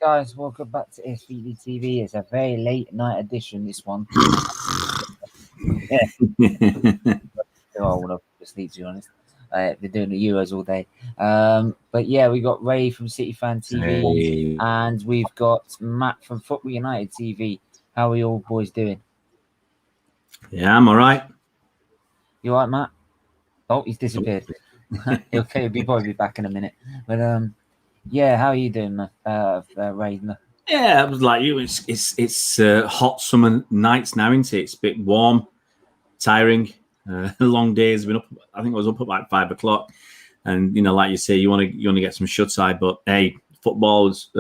guys, welcome back to SFeatleyTV. It's a very late night edition, this one. Yeah. I want to sleep, to be honest. They're doing the Euros all day. But yeah, we got Ray from City Fan TV, and we've got Matt from Football United TV. How are you all boys doing? Yeah, I'm all right. You all right, Matt? Oh, he's disappeared. Okay, he'll probably be back in a minute. But yeah, how are you doing, Ray? Yeah, it was like you. It's hot summer nights now, isn't it? It's a bit warm, tiring, long days. Been up. I think I was up at like 5 o'clock, and like you say, you want to get some shut eye. But hey, football's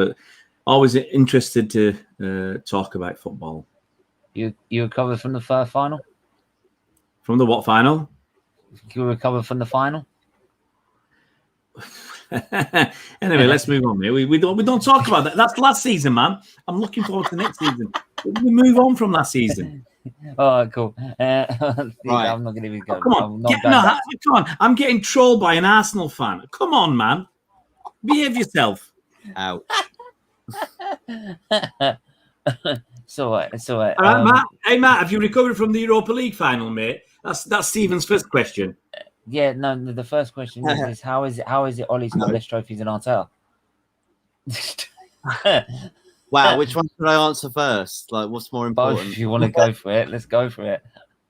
always interested to talk about football. You recovered from the first final? From the what final? You recovered from the final? Anyway, let's move on, mate. We don't talk about that. That's last season, man. I'm looking forward to next season. We move on from last season. All right, cool. Right. I'm not going to even go. Come on, come on. I'm getting trolled by an Arsenal fan. Come on, man. Behave yourself. Ouch. It's all right. All right, Matt. Hey, Matt, have you recovered from the Europa League final, mate? That's Stephen's first question. Yeah, no. The first question is how is it? Ollie's got less trophies than Artel. Wow, which one should I answer first? Like, what's more important? Both, if you want to go for it, let's go for it.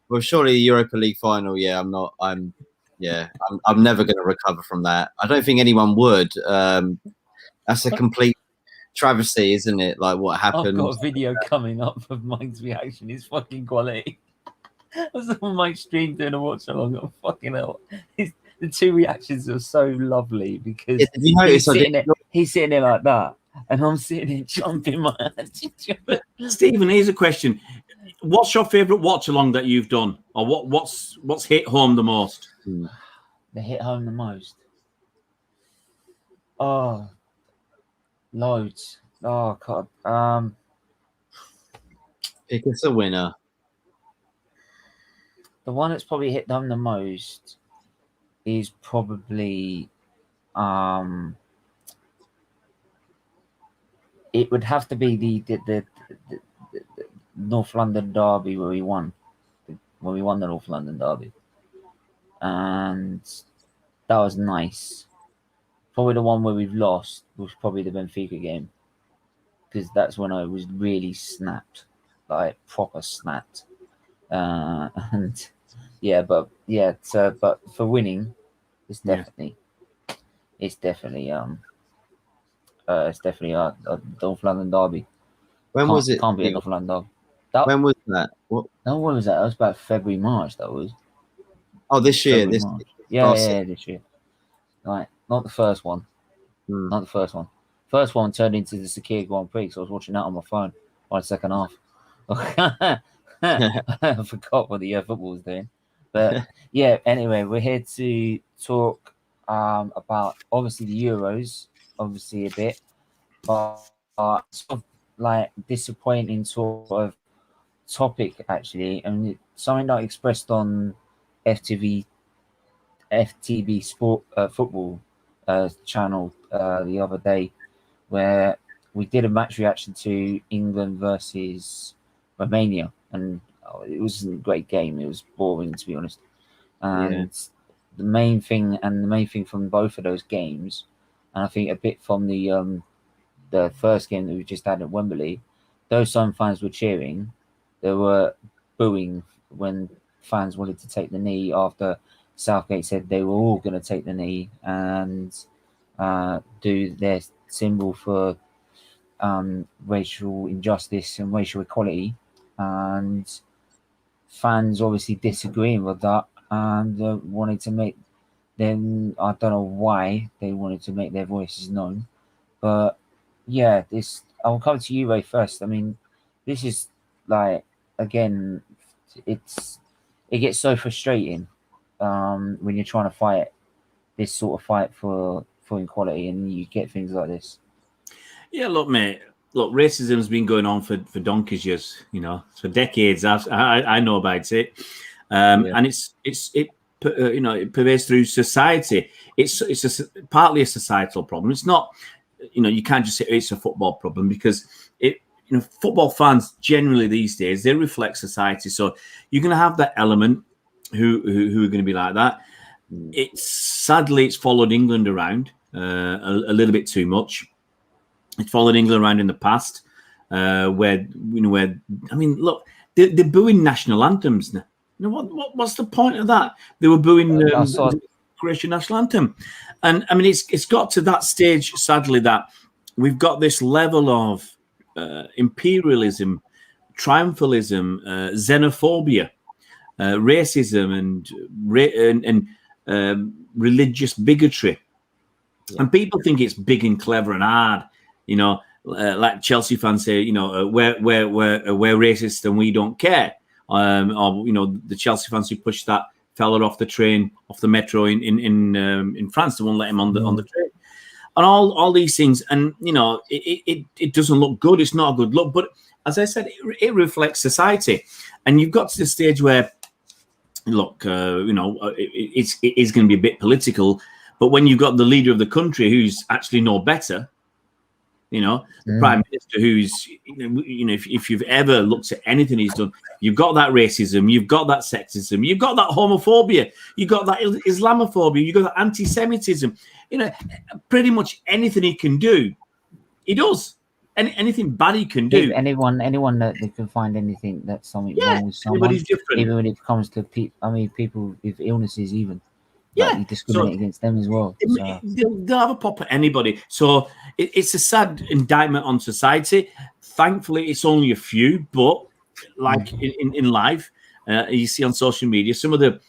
Well, surely the Europa League final. Yeah, I'm not. I'm never going to recover from that. I don't think anyone would. That's a complete travesty, isn't it? Like what happened. I've got a video coming up of Mike's reaction. It's fucking quality. I was on Mike's stream doing a watch along. Oh, fucking hell. The two reactions are so lovely because he's sitting there like that, and I'm sitting there jumping my hands. Stephen, here's a question: what's your favourite watch along that you've done, or what's hit home the most? The hit home the most. Oh, loads. Oh God. Pick us a winner. The one that's probably hit home the most is probably it would have to be the North London derby where we won the North London derby, and that was nice. Probably the one where we've lost was probably the Benfica game, because that's when I was really snapped, like proper snapped. And yeah, but for winning, it's definitely a North London derby. When was it? Can't be a North London derby. When was that? What? No, when was that? That was about February, March. That was. Oh, this year. This year. Right, not the first one. Not the first one. First one turned into the Sakir Grand Prix. So I was watching that on my phone by the second half. I forgot what the football was doing, but yeah. Anyway, we're here to talk about obviously the Euros, obviously a bit, but sort of like disappointing sort of topic actually, and something that I expressed on FTV Sport football channel the other day, where we did a match reaction to England versus Romania. And it wasn't a great game. It was boring, to be honest. And the main thing from both of those games, and I think a bit from the first game that we just had at Wembley, those some fans were cheering. They were booing when fans wanted to take the knee after Southgate said they were all going to take the knee and do their symbol for racial injustice and racial equality. And fans obviously disagreeing with that and wanted to make them, I don't know why they wanted to make their voices known, but yeah, I'll come to you, Ray, first. I mean, this is like, again, it gets so frustrating when you're trying to fight this sort of fight for equality and you get things like this. Yeah, look, mate. Look, racism has been going on for donkey's years, for decades. I know about it, and it pervades through society. It's partly a societal problem. It's not you can't just say it's a football problem, because football fans generally these days, they reflect society. So you're going to have that element who are going to be like that. Sadly, it's followed England around a little bit too much. It's followed England around in the past, where I mean, look, they're booing national anthems now. What's the point of that? They were booing the Croatian national anthem, and I mean, it's got to that stage, sadly, that we've got this level of imperialism, triumphalism, xenophobia, racism, and religious bigotry, and people think it's big and clever and hard. Like Chelsea fans say, we're racist and we don't care. Or the Chelsea fans who pushed that fella off the train, off the metro in France, they won't let him on the train, and all these things. And it doesn't look good. It's not a good look. But as I said, it reflects society, and you've got to the stage where, look, it is going to be a bit political. But when you've got the leader of the country who's actually no better, the prime minister who's, if you've ever looked at anything he's done, you've got that racism, you've got that sexism, you've got that homophobia, you've got that Islamophobia, you've got that anti-Semitism. Pretty much anything he can do, he does. Anything bad he can do. Anyone that they can find anything that's something wrong with someone. Everybody's different. Even when it comes to people with illnesses, even. Yeah, like, discriminate against them as well. So. They'll have a pop at anybody. So it's a sad indictment on society. Thankfully, it's only a few, but like in life, you see on social media, some of the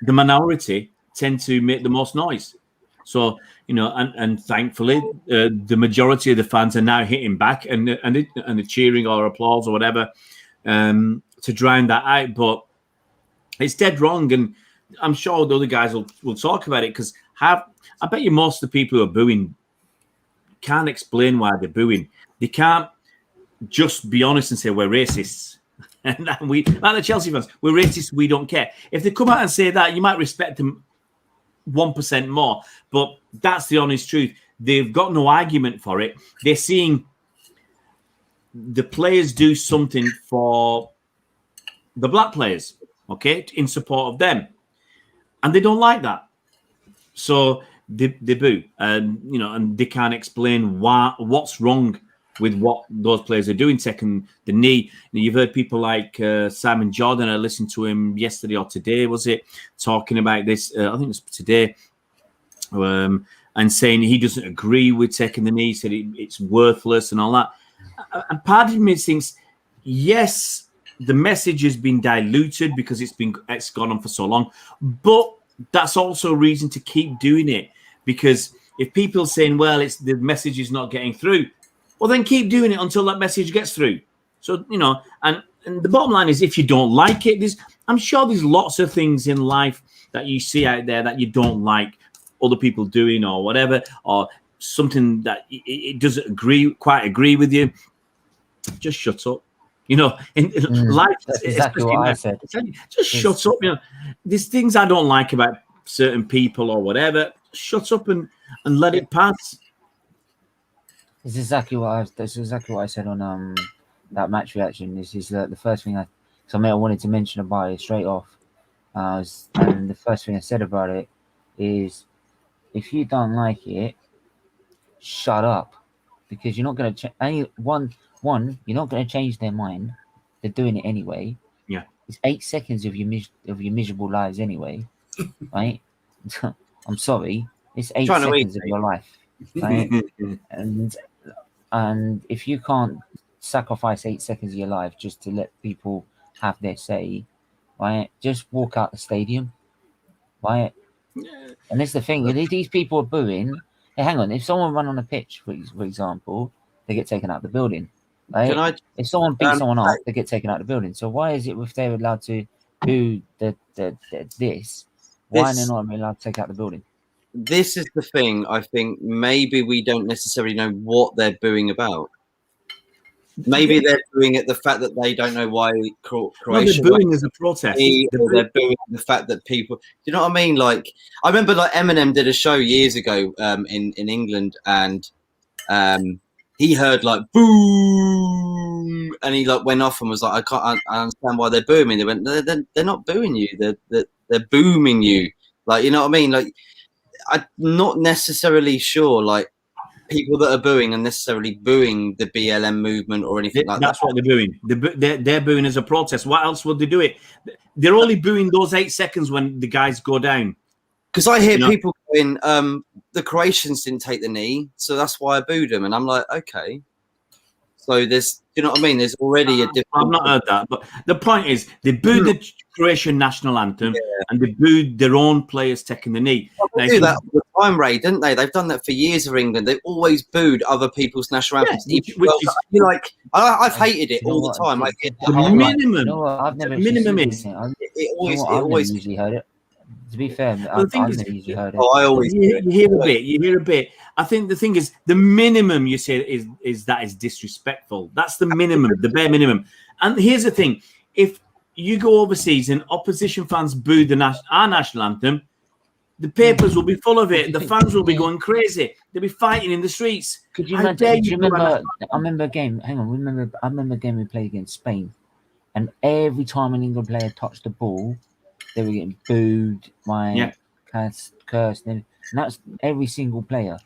minority tend to make the most noise. So and thankfully, the majority of the fans are now hitting back and the cheering or applause or whatever to drown that out. But it's dead wrong, and I'm sure the other guys will talk about it, because I bet you most of the people who are booing can't explain why they're booing. They can't just be honest and say we're racists. And like the Chelsea fans, we're racist, we don't care. If they come out and say that, you might respect them 1% more. But that's the honest truth. They've got no argument for it. They're seeing the players do something for the black players, okay, in support of them, and they don't like that, so they boo, and and they can't explain what's wrong with what those players are doing, taking the knee. You've heard people like Simon Jordan. I listened to him yesterday or today, was it, talking about this? I think it was today, and saying he doesn't agree with taking the knee. He said it's worthless and all that. And part of me thinks, yes, the message has been diluted because it's gone on for so long, but that's also a reason to keep doing it, because if people are saying, well, the message is not getting through, well, then keep doing it until that message gets through. So and the bottom line is, if you don't like it, I'm sure there's lots of things in life that you see out there that you don't like other people doing or whatever, or something that it doesn't quite agree with you. Just shut up. In life, that's exactly what I said. Just shut up. There's things I don't like about certain people or whatever. Shut up and let it pass. That's exactly what I said on that match reaction. This is the first thing I wanted to mention about it straight off. And the first thing I said about it is, if you don't like it, shut up, because you're not going to change One, you're not going to change their mind. They're doing it anyway. Yeah, it's 8 seconds of your miserable lives anyway, right? I'm sorry, it's 8 seconds of your life, right? and if you can't sacrifice 8 seconds of your life just to let people have their say, right? Just walk out the stadium, right? And that's the thing. These people are booing. Hey, hang on. If someone run on a pitch, for example, they get taken out of the building. Right? If someone beats someone up, they get taken out of the building. So why is it if they're allowed to do this, why are they not allowed to take out the building? This is the thing. I think maybe we don't necessarily know what they're booing about. Maybe they're booing at the fact that they don't know why Croatia. They're booing as a protest. They're booing the fact that people. Do you know what I mean? Like, I remember like Eminem did a show years ago in England, and he heard like boom, and he like went off and was like, I understand why they're booing me. They went, they're not booing you. They're booming you. Like, you know what I mean? Like, I'm not necessarily sure. Like, people that are booing are necessarily booing the BLM movement or anything like that. That's what they're doing. They're booing as a protest. What else would they do it? They're only booing those 8 seconds when the guys go down. Because I hear people going, the Croatians didn't take the knee, so that's why I booed them. And I'm like, okay. So there's, you know what I mean? There's already a different... I've not heard that. But the point is, they booed the Croatian national anthem and they booed their own players taking the knee. They do that all the time, Ray, didn't they? They've done that for years for England. They've always booed other people's national anthems. Like, I've hated it all the time. Like, the minimum. You know what? I've never minimum is... It always usually heard it. To be fair, I've never usually heard it. Oh, I always you hear a bit. I think the thing is, the minimum you say is that is disrespectful. That's the minimum, the bare minimum. And here's the thing: if you go overseas and opposition fans boo our national anthem, the papers will be full of it. The fans will be going crazy. They'll be fighting in the streets. Could you imagine? Do you remember? I remember a game. Hang on, I remember a game we played against Spain, and every time an England player touched the ball, they were getting booed, cursed, and that's every single player,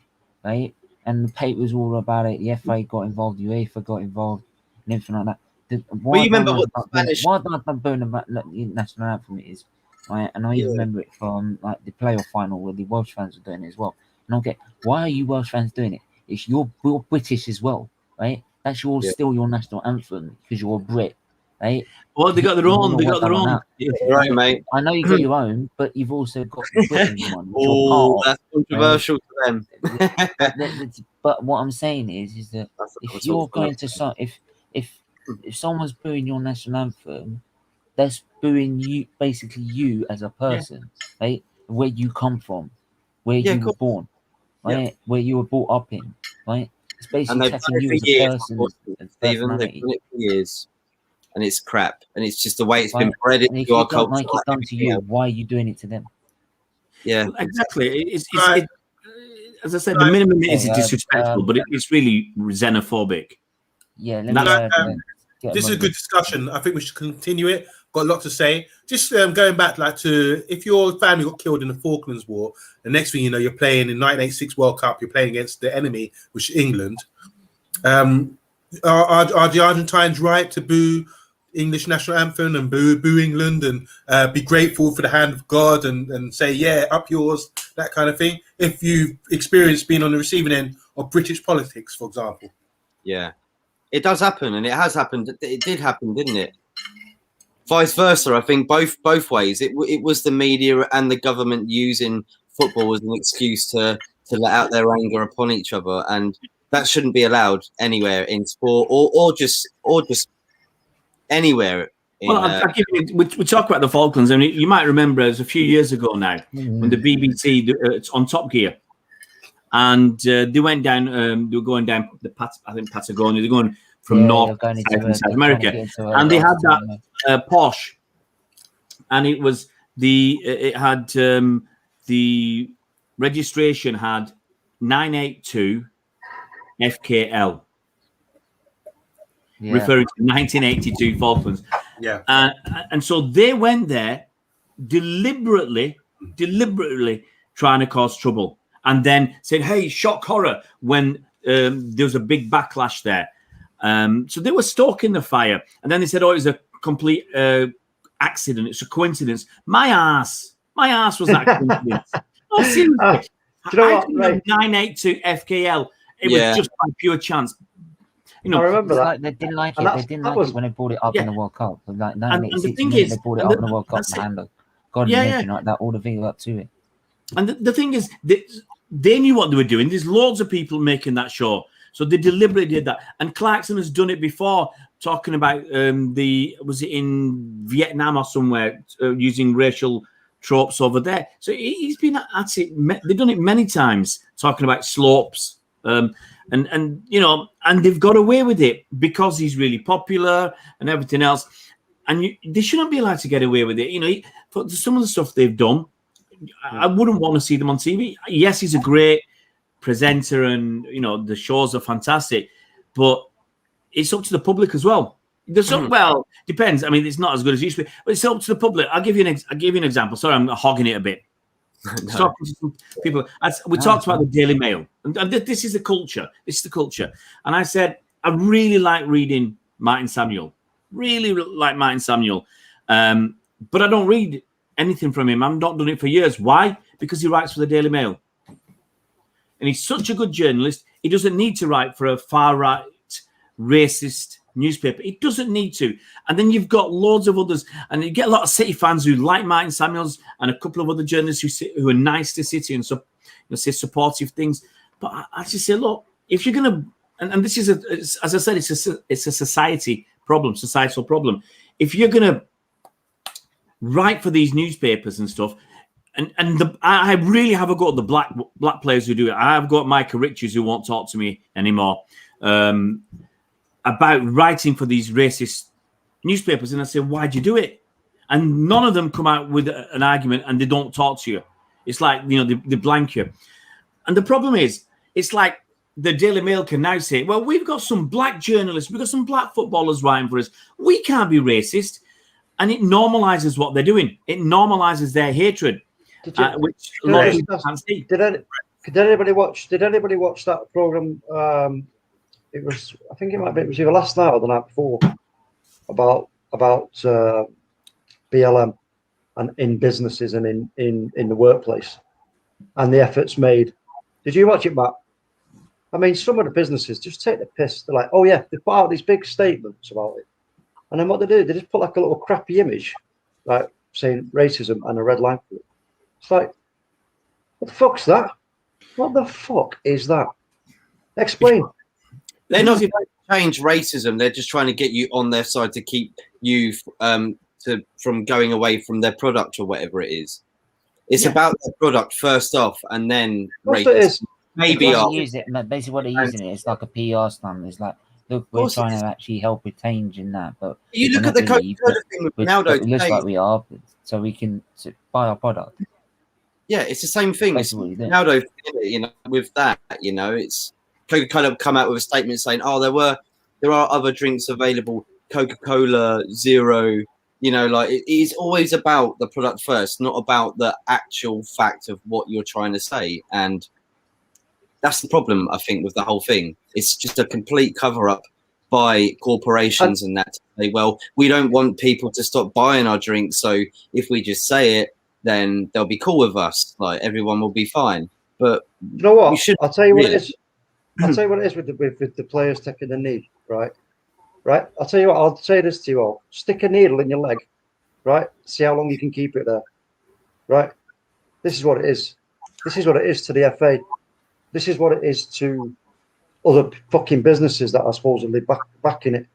right? And the papers all about it. The FA got involved, UEFA got involved, and everything like that. Why don't I booing about the national anthem is, right? And I even remember it from like the playoff final where the Welsh fans were doing it as well. And I'll get, why are you Welsh fans doing it? It's you're British as well, right? That's still your national anthem because you're a Brit. Right? Well, they got their own. They got their own. Right, mate. I know you got your own, but you've also got the British one. Oh, that's controversial to them. But what I'm saying is that if you're going to if someone's booing your national anthem, that's booing you, basically you as a person, right? Where you come from, where you were born, right? Where you were brought up in, right? It's basically attacking you as a person. They've done it for years. And it's crap, and it's just the way it's been bred into our culture. Like it's done to you, why are you doing it to them? Yeah, well, exactly. As I said, the minimum is disrespectful, but it's really xenophobic. Yeah, this is a good discussion. I think we should continue it. Got a lot to say. Just going back, like to if your family got killed in the Falklands War, the next thing you know, you're playing in 1986 World Cup. You're playing against the enemy, which is England. Are the Argentines right to boo English national anthem and boo England and be grateful for the hand of God and say, yeah, up yours, that kind of thing? If you've experienced being on the receiving end of British politics, for example. Yeah, it does happen, and it has happened. It did happen, didn't it? Vice versa, I think both ways. It was the media and the government using football as an excuse to let out their anger upon each other, and that shouldn't be allowed anywhere in sport or just anywhere. We talk about the Falklands, and you might remember it was a few years ago now when the BBC it's on Top Gear, and they went down. They were going down Patagonia. They're going from North to South America, and they had that Porsche, and it was the registration had 982 FKL. Referring to 1982 Falklands. Yeah. And so they went there deliberately trying to cause trouble, and then said, hey, shock horror, when there was a big backlash there. So they were stoking the fire, and then they said, oh, it was a complete accident. It's a coincidence. My ass was that coincidence. Oh, seriously. Do you know what, 982 FKL. It was just by pure chance. You know, I remember that. Like they didn't like it. They didn't like it when they brought it up in the World Cup. Like, and the thing is, they brought it up in the World Cup. God, like that, all the thing up to it. And the thing is, they knew what they were doing. There's loads of people making that show, so they deliberately did that. And Clarkson has done it before, talking about was it in Vietnam or somewhere, using racial tropes over there. So he's been at it. They've done it many times, talking about slopes And you know, and they've got away with it because he's really popular and everything else. And they shouldn't be allowed to get away with it. You know, for some of the stuff they've done, I wouldn't want to see them on TV. Yes, he's a great presenter, and you know the shows are fantastic, but it's up to the public as well. There's some, well, depends. I mean, it's not as good as it used to be, but it's up to the public. I'll give you an example. Sorry, I'm hogging it a bit. No. Talking to some people, we talked about the Daily Mail, and this is the culture. This is the culture. And I said I really like reading Martin Samuel. Really like Martin Samuel, but I don't read anything from him. I've not done it for years. Why? Because he writes for the Daily Mail, and he's such a good journalist. He doesn't need to write for a far-right, racist newspaper. He doesn't need to. And then you've got loads of others, and you get a lot of City fans who like Martin Samuels, and a couple of other journalists who are nice to City and say supportive things. But I just say, look, if you're going to, and this is as I said, it's a societal problem. If you're going to write for these newspapers and stuff, I really have a go at the black players who do it. I've got Micah Richards who won't talk to me anymore about writing for these racist newspapers, and I say, why'd you do it? And none of them come out with an argument, and they don't talk to you. It's like, you know, they blank you. And the problem is, it's like the Daily Mail can now say, well, we've got some black journalists, we've got some black footballers writing for us. We can't be racist. And it normalizes what they're doing. It normalizes their hatred, which a lot of people can't see. Did anybody watch that program? It was, I think it was either last night or the night before, about BLM and in businesses and in the workplace and the efforts made. Did you watch it, Matt? I mean, some of the businesses just take the piss. They're like, oh yeah, they put out these big statements about it, and then what they do, they just put like a little crappy image, like saying racism and a red line for it. It's like, what the fuck's that? What the fuck is that? Explain. They're not trying to change racism. They're just trying to get you on their side to keep you from going away from their product or whatever it is. It's about the product first off, and then racism. Maybe use it. Basically, what they're using it, it's like a PR stunt. It's like, look, we're trying to actually help with change in that. But you look at the Coca-Cola thing with Ronaldo. It looks like we are, so we can buy our product. Yeah, it's the same thing. Ronaldo, you know, with that, you know, it's Coca-Cola come out with a statement saying, "Oh, there are other drinks available, Coca-Cola Zero." You know, like it is always about the product first, not about the actual fact of what you're trying to say. And that's the problem, I think, with the whole thing. It's just a complete cover-up by corporations and that to say, well, we don't want people to stop buying our drinks, so if we just say it, then they'll be cool with us. Like everyone will be fine. But you know what? I'll tell you what it is. I'll tell you what it is with the players taking the knee, right? Right? I'll tell you what, I'll say this to you all. Stick a needle in your leg, right? See how long you can keep it there, right? This is what it is. This is what it is to the FA. This is what it is to other fucking businesses that are supposedly backing it.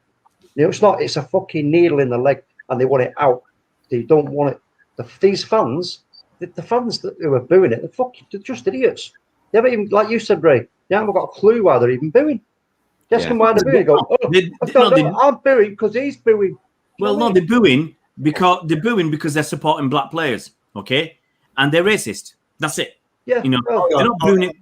You know, it's not. It's a fucking needle in the leg, and they want it out. They don't want it. These fans, the fans who are booing it, they're just idiots. They haven't even, like you said, Ray, they haven't got a clue why they're even booing. Just come why they're booing. Go, I'm booing because he's booing. Well, no, they're booing because they're supporting black players, okay, and they're racist. That's it. Yeah, you know, they're not booing it.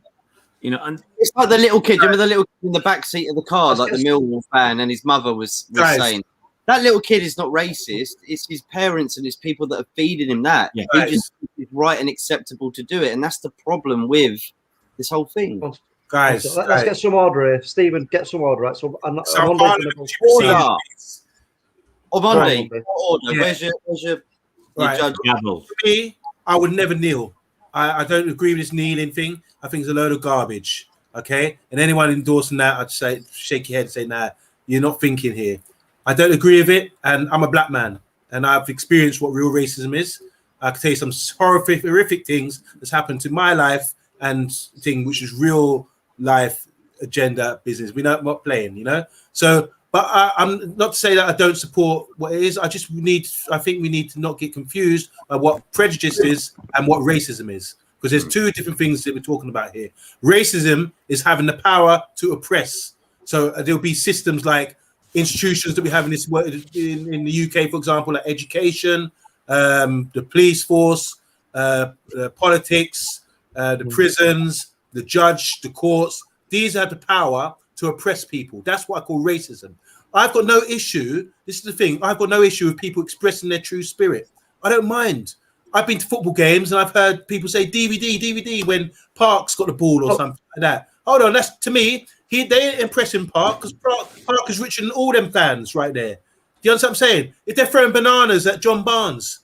You know, and it's like the little kid. Remember the little kid in the back seat of the car, like the Millwall fan, and his mother was saying that little kid is not racist. It's his parents and his people that are feeding him that. Yeah. He just is right and acceptable to do it, and that's the problem with this whole thing. Guys, let's get some order here. Stephen, get some order, right? So on Monday, order. Where's your judge? For me, I would never kneel. I don't agree with this kneeling thing. I think it's a load of garbage. Okay, and anyone endorsing that, I'd say shake your head and say, "Nah, you're not thinking here." I don't agree with it, and I'm a black man, and I've experienced what real racism is. I can tell you some horrific things that's happened to my life and thing, which is real life agenda business. We're not playing, you know. So, but I'm not to say that I don't support what it is. I think we need to not get confused by what prejudice is and what racism is. because there's two different things that we're talking about here. Racism is having the power to oppress. So there'll be systems like institutions that we have in this in the UK, for example, like education, the police force, politics, the prisons, the judge, the courts. These have the power to oppress people. That's what I call racism. I've got no issue. This is the thing. I've got no issue with people expressing their true spirit. I don't mind. I've been to football games and I've heard people say DVD when Park's got the ball or something like that. Hold on, that's to me. They ain't impressing Park because Park is richer than all them fans right there. Do you understand what I'm saying? If they're throwing bananas at John Barnes,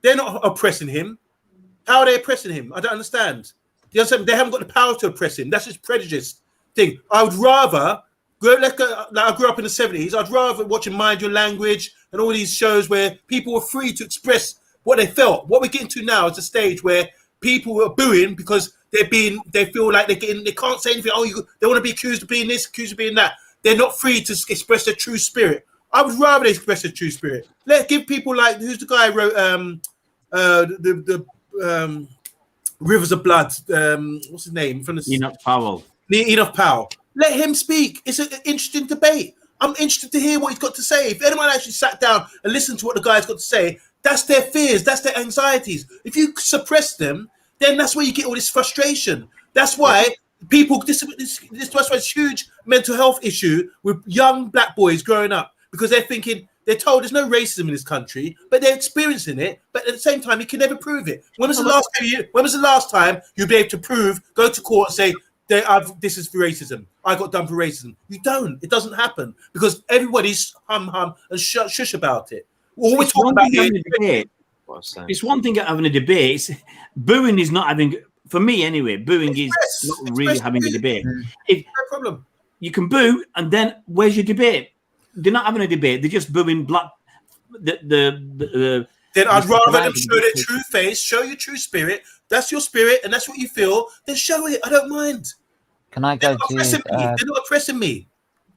they're not oppressing him. How are they oppressing him? I don't understand. Do you understand? They haven't got the power to oppress him. That's just prejudice thing. I would rather like I grew up in the 70s. I'd rather watching Mind Your Language and all these shows where people were free to express what they felt. What we're getting to now is a stage where people are booing because they feel like they can't say anything. They want to be accused of being this, accused of being that. They're not free to express their true spirit. I would rather they express their true spirit. Let's give people like, who's the guy who wrote the Rivers of Blood? What's his name? From the Enoch Powell. Enoch Powell. Let him speak. It's an interesting debate. I'm interested to hear what he's got to say. If anyone actually sat down and listened to what the guy's got to say, that's their fears, that's their anxieties. If you suppress them, then that's where you get all this frustration. That's why people, that's why it's a huge mental health issue with young black boys growing up, because they're thinking, they're told there's no racism in this country, but they're experiencing it. But at the same time, you can never prove it. When was the last time you'll be able to prove, go to court and say, this is for racism. I got done for racism. You don't. It doesn't happen because everybody's hum and shush about it. All we're talking about here. It's one thing at having a debate. Booing is not having, for me anyway. Booing is not really having a debate. No problem. You can boo, and then where's your debate? They're not having a debate. They're just booing black. Then I'd rather them show their true face, show your true spirit. That's your spirit, and that's what you feel. Then show it. I don't mind. Can I go to? They're not oppressing me.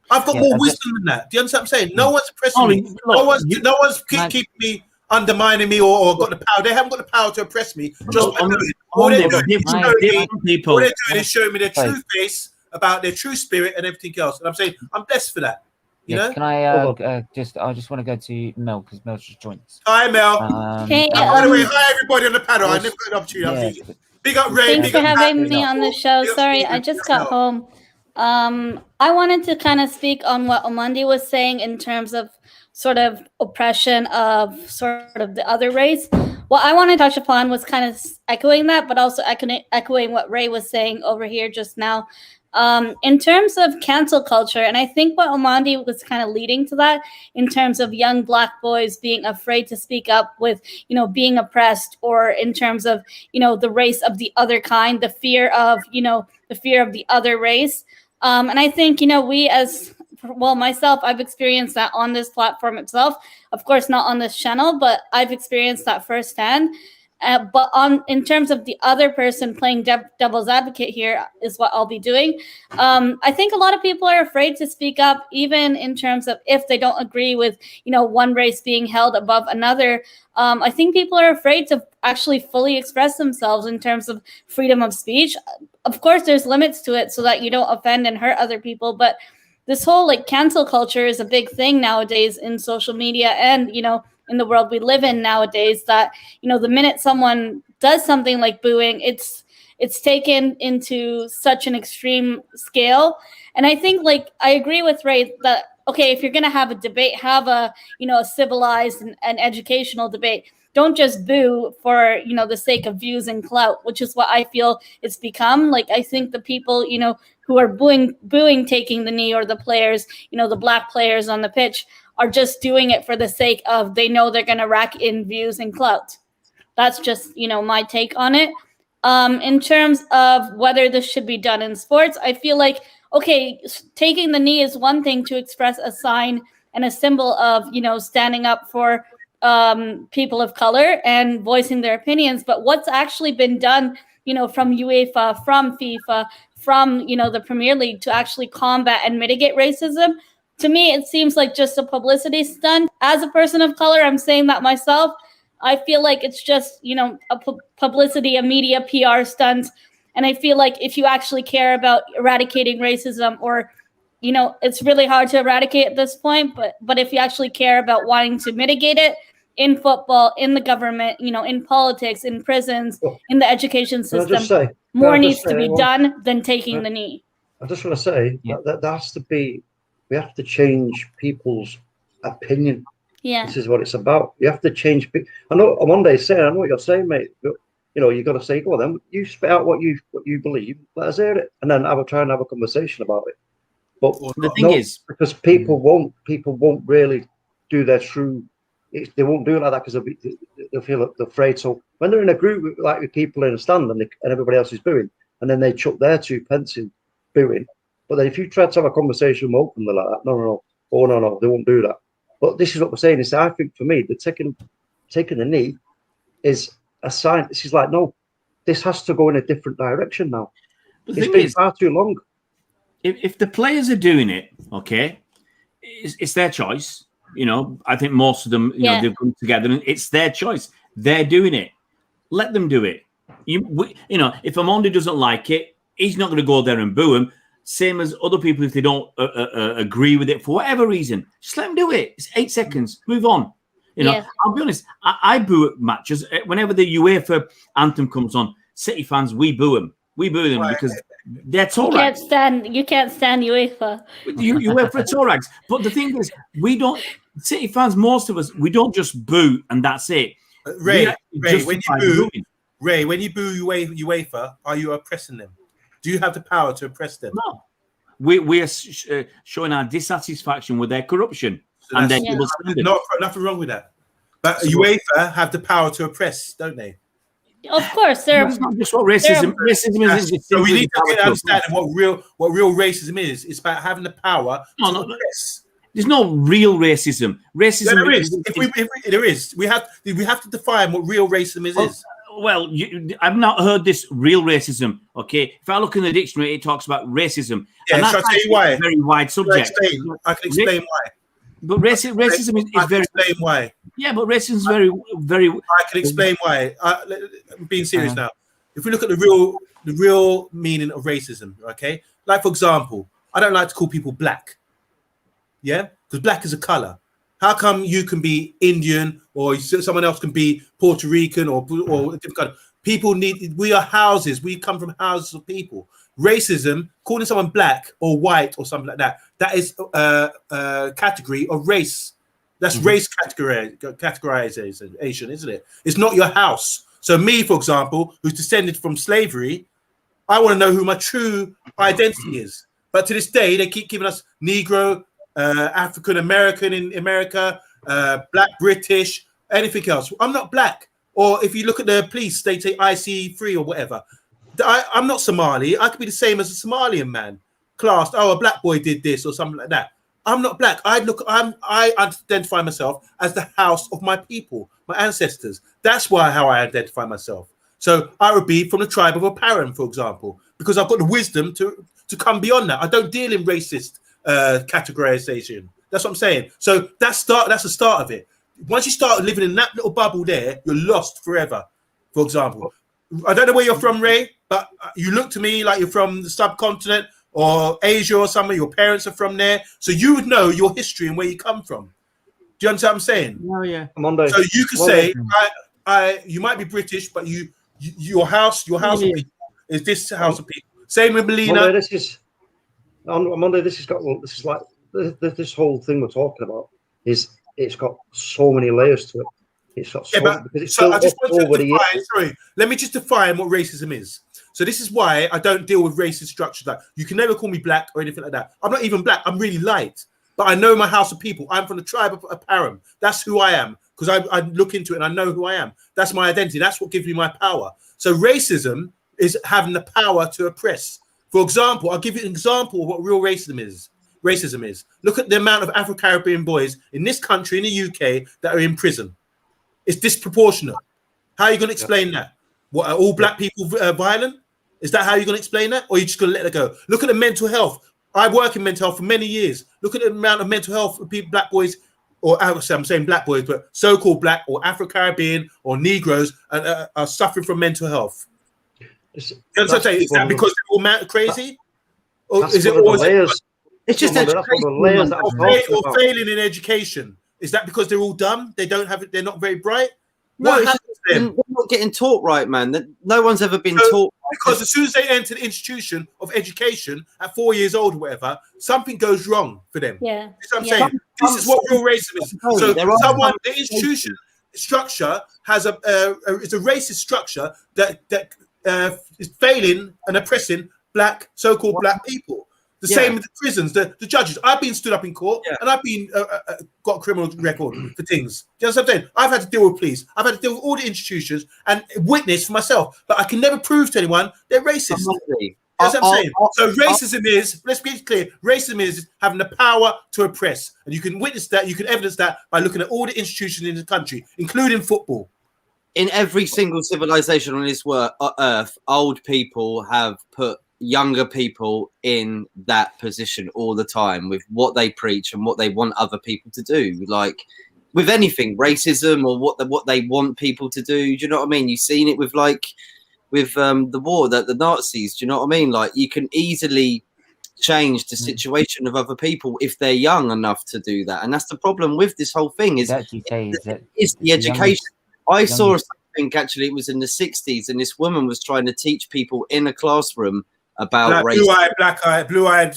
I've got more wisdom than that. Do you understand what I'm saying? No one's oppressing me. No one's keeping me, undermining me, or got the power. They haven't got the power to oppress me. Just by doing it. All they're doing is showing me their true face, about their true spirit and everything else. And I'm saying I'm blessed for that. You know? Can I just want to go to Mel because Mel's just joined us. Hi, Mel. Hey, by the way, hi everybody on the panel. I never got an opportunity. Big up Ray. Thanks for having me on the show. Sorry, I just got home. I wanted to kind of speak on what Omandi was saying in terms of sort of oppression of sort of the other race. What I want to touch upon was kind of echoing that, but also echoing what Ray was saying over here just now. In terms of cancel culture, and I think what Omandi was kind of leading to that in terms of young black boys being afraid to speak up with, being oppressed, or in terms of, the race of the other kind, the fear of the other race. And I think, we as well, myself, I've experienced that on this platform itself. Of course, not on this channel, but I've experienced that firsthand. But in terms of the other person playing devil's advocate here is what I'll be doing. I think a lot of people are afraid to speak up, even in terms of if they don't agree with, one race being held above another. I think people are afraid to actually fully express themselves in terms of freedom of speech. Of course, there's limits to it so that you don't offend and hurt other people. But this whole cancel culture is a big thing nowadays in social media and, in the world we live in nowadays, that, the minute someone does something like booing, it's taken into such an extreme scale. And I think, I agree with Ray that, okay, if you're going to have a debate, have a civilized and educational debate. Don't just boo for, the sake of views and clout, which is what I feel it's become. I think the people, who are booing taking the knee, or the players, the black players on the pitch, are just doing it for the sake of, they know they're going to rack in views and clout. That's just, my take on it. In terms of whether this should be done in sports, I feel like, okay, taking the knee is one thing to express a sign and a symbol of, standing up for people of color and voicing their opinions. But what's actually been done, from UEFA, from FIFA, from, the Premier League to actually combat and mitigate racism? To me, it seems like just a publicity stunt. As a person of color, I'm saying that myself. I feel like it's just, you know, a publicity, a media PR stunt. And I feel like if you actually care about eradicating racism, or, you know, it's really hard to eradicate at this point, but if you actually care about wanting to mitigate it in football, in the government, you know, in politics, in prisons, in the education system, more needs to be done than taking the knee. I just want to say that has to be, we have to change people's opinion. Yeah. This is what it's about. You have to change. I know one day saying, I know what you're saying, mate, but you know, you got to say, go on then, you spit out what you believe, let us hear it, and then try and have a conversation about it. But the thing is, because people won't really do their true. They won't do it like that because they'll feel afraid. So when they're in a group with people in a stand and everybody else is booing, and then they chuck their 2 pence in booing. But then if you try to have a conversation openly like that, no, they won't do that. But this is what we're saying. Is I think for me, the taking the knee is a sign. This is like, no, this has to go in a different direction now. It's been far too long. If the players are doing it, okay, it's their choice. You know, I think most of them, you know, they've come together and it's their choice. They're doing it. Let them do it. You know, if Amondi doesn't like it, he's not going to go there and boo him. Same as other people, if they don't agree with it for whatever reason, just let them do it. It's 8 seconds. Move on. You know, I'll be honest. I boo at matches whenever the UEFA anthem comes on. City fans, we boo them. We boo them because they're Torags. You can't stand UEFA. UEFA Torags. But the thing is, we don't. City fans, most of us, we don't just boo and that's it. Ray, when you boo UEFA, are you oppressing them? Do you have the power to oppress them? No. We are showing our dissatisfaction with their corruption and their double standards. Nothing wrong with that. But UEFA have the power to oppress, don't they? Of course, that's not just what racism is. So we need to understand what real racism is. It's about having the power to oppress. There's no real racism. Racism. There is. There is. We have to define what real racism is. Well, I've not heard this real racism. Okay, if I look in the dictionary, it talks about racism. Yeah, and that's shall I tell you why? A very wide subject. I can explain why. But racism is very. Explain why. Yeah, but racism is very, very. I can explain why. I'm being serious now. If we look at the real meaning of racism, okay, like for example, I don't like to call people black. Yeah, because black is a color. How come you can be Indian or someone else can be Puerto Rican or a different color? People we are houses. We come from houses of people. Racism, calling someone black or white or something like that, that is a category of race. That's race categorization, isn't it? It's not your house. So me, for example, who's descended from slavery, I want to know who my true identity is. But to this day, they keep giving us Negro, African American in America, Black British, anything else. I'm not black. Or if you look at the police, they say IC3 or whatever. I'm not Somali. I could be the same as a Somalian man, classed. Oh, a black boy did this or something like that. I'm not black. I identify myself as the house of my people, my ancestors. That's how I identify myself. So I would be from the tribe of a Paran, for example, because I've got the wisdom to come beyond that. I don't deal in racist categorization. That's what I'm saying. So that's the start of it. Once you start living in that little bubble there, you're lost forever. For example, I don't know where you're from, Ray, but you look to me like you're from the subcontinent or Asia or somewhere. Your parents are from there, so you would know your history and where you come from. Do you understand what I'm saying? Oh yeah. So you could say, you might be British, but your house of people is this house of people. Same with Melina. Monday, this whole thing we're talking about it's got so many layers to it. It's got let me just define what racism is. So this is why I don't deal with racist structures. Like you can never call me black or anything like that. I'm not even black. I'm really light, but I know my house of people. I'm from the tribe of Param. That's who I am because I look into it and I know who I am. That's my identity. That's what gives me my power. So racism is having the power to oppress. For example, I'll give you an example of what real racism is. Look at the amount of Afro-Caribbean boys in this country, in the UK, that are in prison. It's disproportionate. How are you going to explain that? What, are all black people violent? Is that how you're going to explain that? Or are you just going to let it go? Look at the mental health. I work in mental health for many years. Look at the amount of mental health of people, black boys or I'm saying black boys, but so-called black or Afro-Caribbean or Negroes are suffering from mental health? You know what I'm saying? Is that because they're all mad crazy? Or is it always it's just layers or failing in education? Is that because they're all dumb? They're not very bright? No, they're not getting taught right, man. No one's ever been taught. Because as soon as they enter the institution of education at 4 years old or whatever, something goes wrong for them. Yeah. That's what I'm saying. This is what real racism is. So the institution structure has it's a racist structure that is failing and oppressing black, so-called black people. The same with the prisons, the judges. I've been stood up in court and I've been got a criminal record for things. Do you know what I'm saying? I've had to deal with police. I've had to deal with all the institutions and witness for myself. But I can never prove to anyone they're racist. You know what I'm saying? So racism is, let's be clear, racism is having the power to oppress. And you can witness that, you can evidence that by looking at all the institutions in the country, including football. In every single civilization on this earth, old people have put younger people in that position all the time with what they preach and what they want other people to do. Like with anything, racism or what they want people to do. Do you know what I mean? You've seen it with the war, the Nazis. Do you know what I mean? Like you can easily change the situation of other people if they're young enough to do that. And that's the problem with this whole thing is the education. I saw something, actually, it was in the 60s, and this woman was trying to teach people in a classroom about race. Blue-eyed, brown-eyed. Right?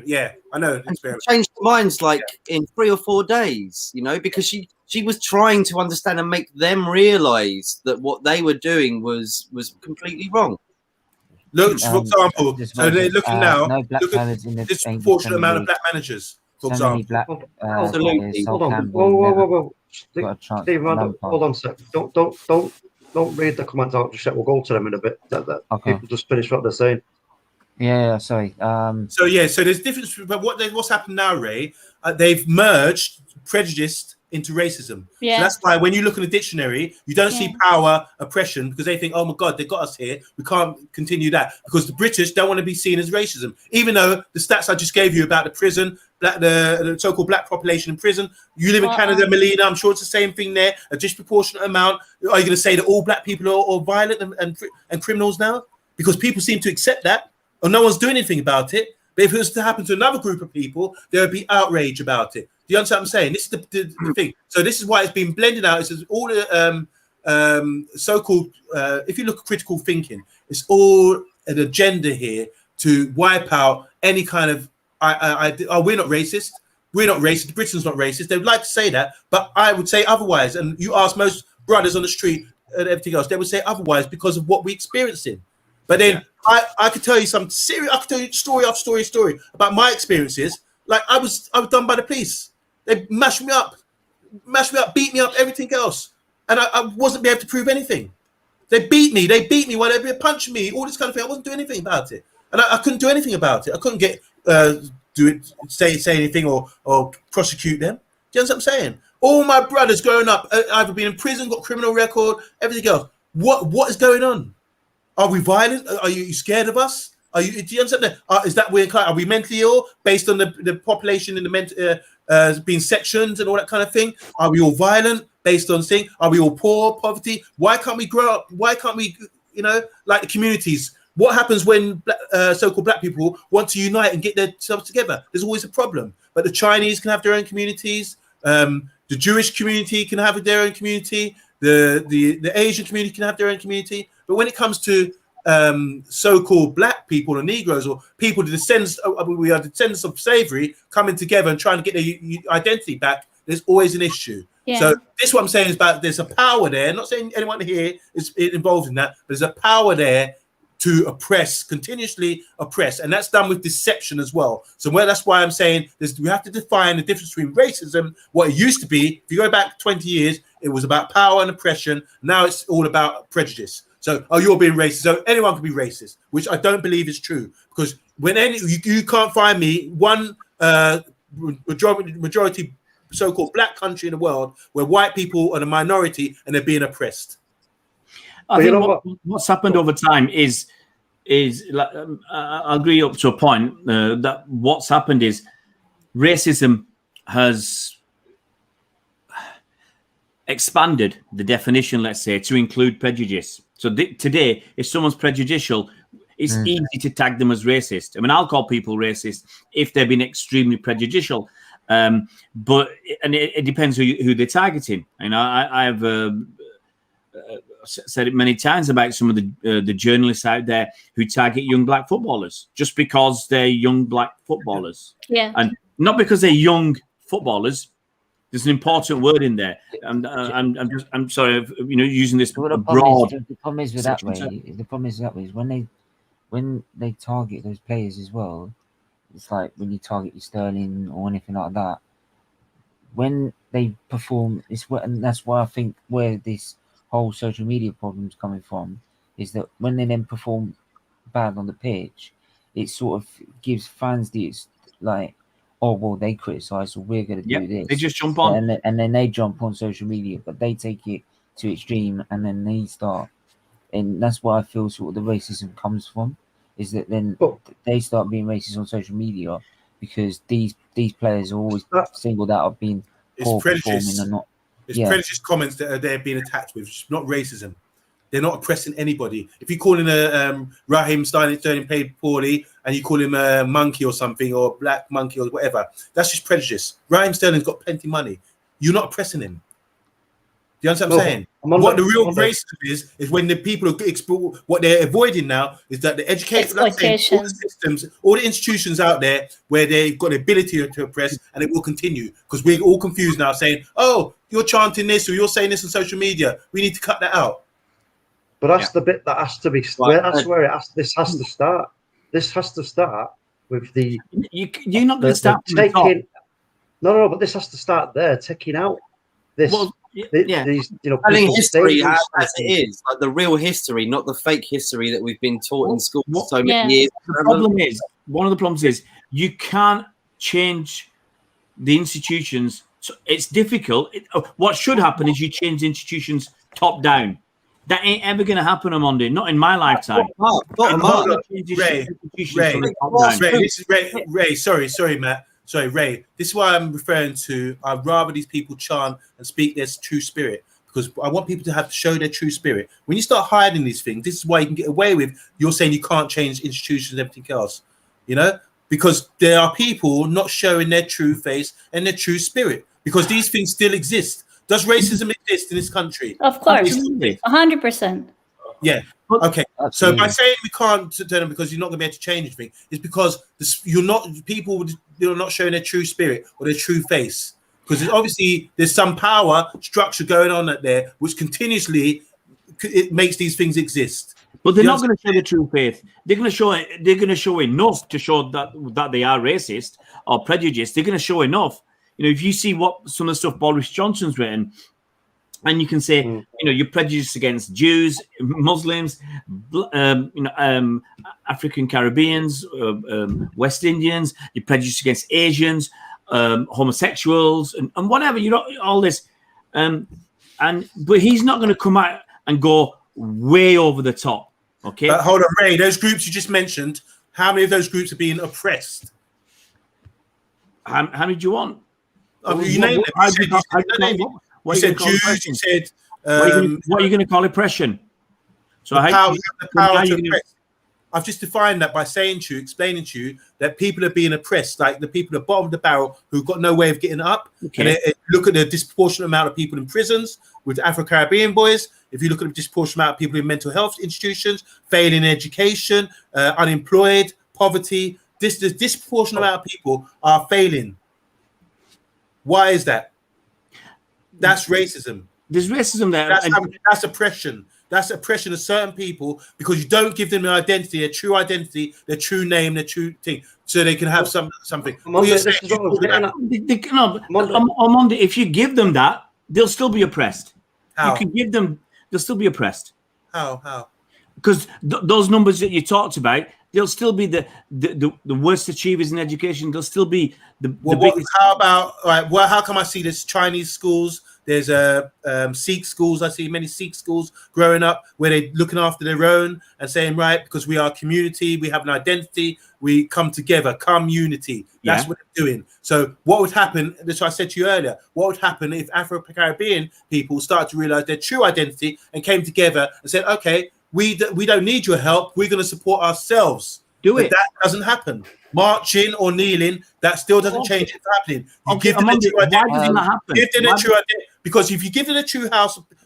Yeah, I know. And she changed minds in 3 or 4 days, you know, because she was trying to understand and make them realise that what they were doing was completely wrong. Look, for example, so they're looking now. Look at this proportionate amount of black managers, for example. Hold on. Whoa. Stephen, hold on a sec. Don't read the comments out just yet. We'll go to them in a bit. People just finish what they're saying. Yeah, sorry. So there's difference, but what's happened now, Ray? They've merged prejudice into racism. Yeah. So that's why when you look in the dictionary, you don't see power, oppression, because they think, oh my God, they got us here. We can't continue that because the British don't want to be seen as racism. Even though the stats I just gave you about the prison, the so-called black population in prison, you live in Canada, Melina, I'm sure it's the same thing there, a disproportionate amount. Are you going to say that all black people are violent and criminals now? Because people seem to accept that, or no one's doing anything about it. But if it was to happen to another group of people, there would be outrage about it. Do you understand what I'm saying? This is the thing. So this is why it's been blended out. It's all the so-called, if you look at critical thinking, it's all an agenda here to wipe out any kind of, we're not racist. We're not racist. Britain's not racist. They would like to say that, but I would say otherwise. And you ask most brothers on the street and everything else, they would say otherwise because of what we experienced. But then I could tell you some serious, I could tell you story after story about my experiences. Like I was done by the police. They mashed me up, beat me up, everything else. And I wasn't able to prove anything. They beat me while they were punching me, all this kind of thing. I wasn't doing anything about it. And I couldn't do anything about it. I couldn't get say anything or prosecute them. Do you understand what I'm saying? All my brothers growing up, either been in prison, got criminal record, everything else. What is going on? Are we violent? Are you scared of us? Do you understand that? Is that we're inclined? Are we mentally ill based on the population in the being sectioned and all that kind of thing? Are we all violent based on thing? Are we all poor, poverty? Why can't we grow up? Why can't we, like the communities? What happens when so-called black people want to unite and get themselves together? There's always a problem. But the Chinese can have their own communities. The Jewish community can have their own community. The Asian community can have their own community. But when it comes to so-called black people or Negroes or people we are descendants of slavery coming together and trying to get their identity back, there's always an issue. Yeah. So this what I'm saying is about there's a power there. I'm not saying anyone here is involved in that, but there's a power there to continuously oppress, and that's done with deception as well. So that's why I'm saying we have to define the difference between racism, what it used to be. If you go back 20 years, it was about power and oppression. Now it's all about prejudice. So, you're being racist. So anyone can be racist, which I don't believe is true. Because when you can't find me one majority so-called black country in the world where white people are the minority and they're being oppressed. I think what's happened over time is I agree up to a point that what's happened is racism has expanded the definition, let's say, to include prejudice. So today, if someone's prejudicial, it's easy to tag them as racist. I mean, I'll call people racist if they've been extremely prejudicial. But it depends who they're targeting. You know, I've said it many times about some of the journalists out there who target young black footballers just because they're young black footballers. Yeah, and not because they're young footballers. There's an important word in there. I'm sorry, you know, using this broad. The problem is with that way. The problem is that way is when they target those players as well. It's like when you target your Sterling or anything like that. When they perform, and that's why I think where this whole social media problem is coming from is that when they then perform bad on the pitch, it sort of gives fans this like, oh well, they criticise, so we're going to do this. They just jump on, and then they jump on social media, but they take it to extreme, and then they start, and that's why I feel sort of the racism comes from. Is that then they start being racist on social media because these players are always singled out of being poor performing and not. It's prejudice comments that they're being attacked with, not racism. They're not oppressing anybody. If you call him a Raheem Sterling played poorly and you call him a monkey or something or black monkey or whatever, that's just prejudice. Raheem Sterling's got plenty of money. You're not oppressing him. Do you understand what I'm saying? What the real racism is when the people are what they're avoiding now is that the education, all the systems, all the institutions out there where they've got the ability to oppress, and it will continue because we're all confused now saying, oh, you're chanting this or you're saying this on social media. We need to cut that out. But that's the bit that has to be. That's where this has to start. This has to start with the. You're not going to start taking. No, but this has to start there, taking out this. Well, these, you know, telling history as it is, like the real history, not the fake history that we've been taught in school for so many years. One of the problems is you can't change the institutions. So it's difficult. What should happen is you change the institutions top down. That ain't ever going to happen on Monday. Not in my lifetime. Ray, sorry, Matt. Sorry, Ray. This is why I'm referring to. I'd rather these people chant and speak their true spirit because I want people to have to show their true spirit. When you start hiding these things, this is why you can get away with. You're saying you can't change institutions and everything else, you know, because there are people not showing their true face and their true spirit because these things still exist. Does racism exist in this country? Of course, 100%. Yeah. Okay. So by saying we can't turn them because you're not going to be able to change anything, is because you're not showing their true spirit or their true face. Because obviously there's some power structure going on out there which continuously it makes these things exist. But they're not going to show the true faith. They're going to show it. They're going to show enough to show that they are racist or prejudiced. They're going to show enough. You know, if you see what some of the stuff Boris Johnson's written. And you can say, you know, you're prejudiced against Jews, Muslims, African Caribbeans, West Indians. You're prejudiced against Asians, homosexuals, and whatever. You know, all this. But he's not going to come out and go way over the top. Okay. But hold on, Ray. Those groups you just mentioned. How many of those groups are being oppressed? How many do you want? You named them. You said Jews. You said what are you going to call oppression? So the power to oppress. I've just defined that by explaining to you that people are being oppressed, like the people at the bottom of the barrel who've got no way of getting up. Okay. And look at the disproportionate amount of people in prisons with Afro-Caribbean boys. If you look at the disproportionate amount of people in mental health institutions, failing education, unemployed, poverty, the disproportionate amount of people are failing. Why is that? That's racism. There's racism there. That's oppression. That's oppression of certain people because you don't give them an identity, their true name, their true thing, so they can have something. On Monday, if you give them that, they'll still be oppressed. How? You can give them, they'll still be oppressed. How? Because those numbers that you talked about, they'll still be the worst achievers in education. They'll still be the biggest. How about how come I see this Chinese schools, There's Sikh schools. I see many Sikh schools growing up where they're looking after their own and saying, right, because we are a community, we have an identity, we come together, community. That's what they're doing. So what would happen, that's what I said to you earlier, what would happen if Afro-Caribbean people started to realize their true identity and came together and said, okay, we don't need your help, we're going to support ourselves. But that doesn't happen. Marching or kneeling, that still doesn't change it happening. You give them a true identity. Because if you give them a true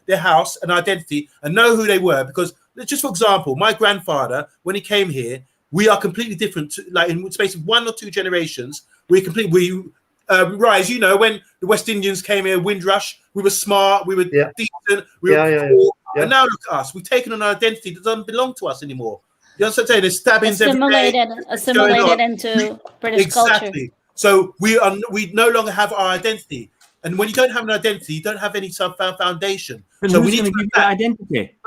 their house and identity and know who they were, because just for example, my grandfather, when he came here, we are completely different. Like in the space of 1 or 2 generations, Rise, you know, when the West Indians came here, Windrush, we were smart, we were decent, we were cool. And now look at us, we've taken an identity that doesn't belong to us anymore. You know what I'm saying? There's stabbings assimilated into British culture. So we no longer have our identity. And when you don't have an identity, you don't have any foundation. So we need to give that identity.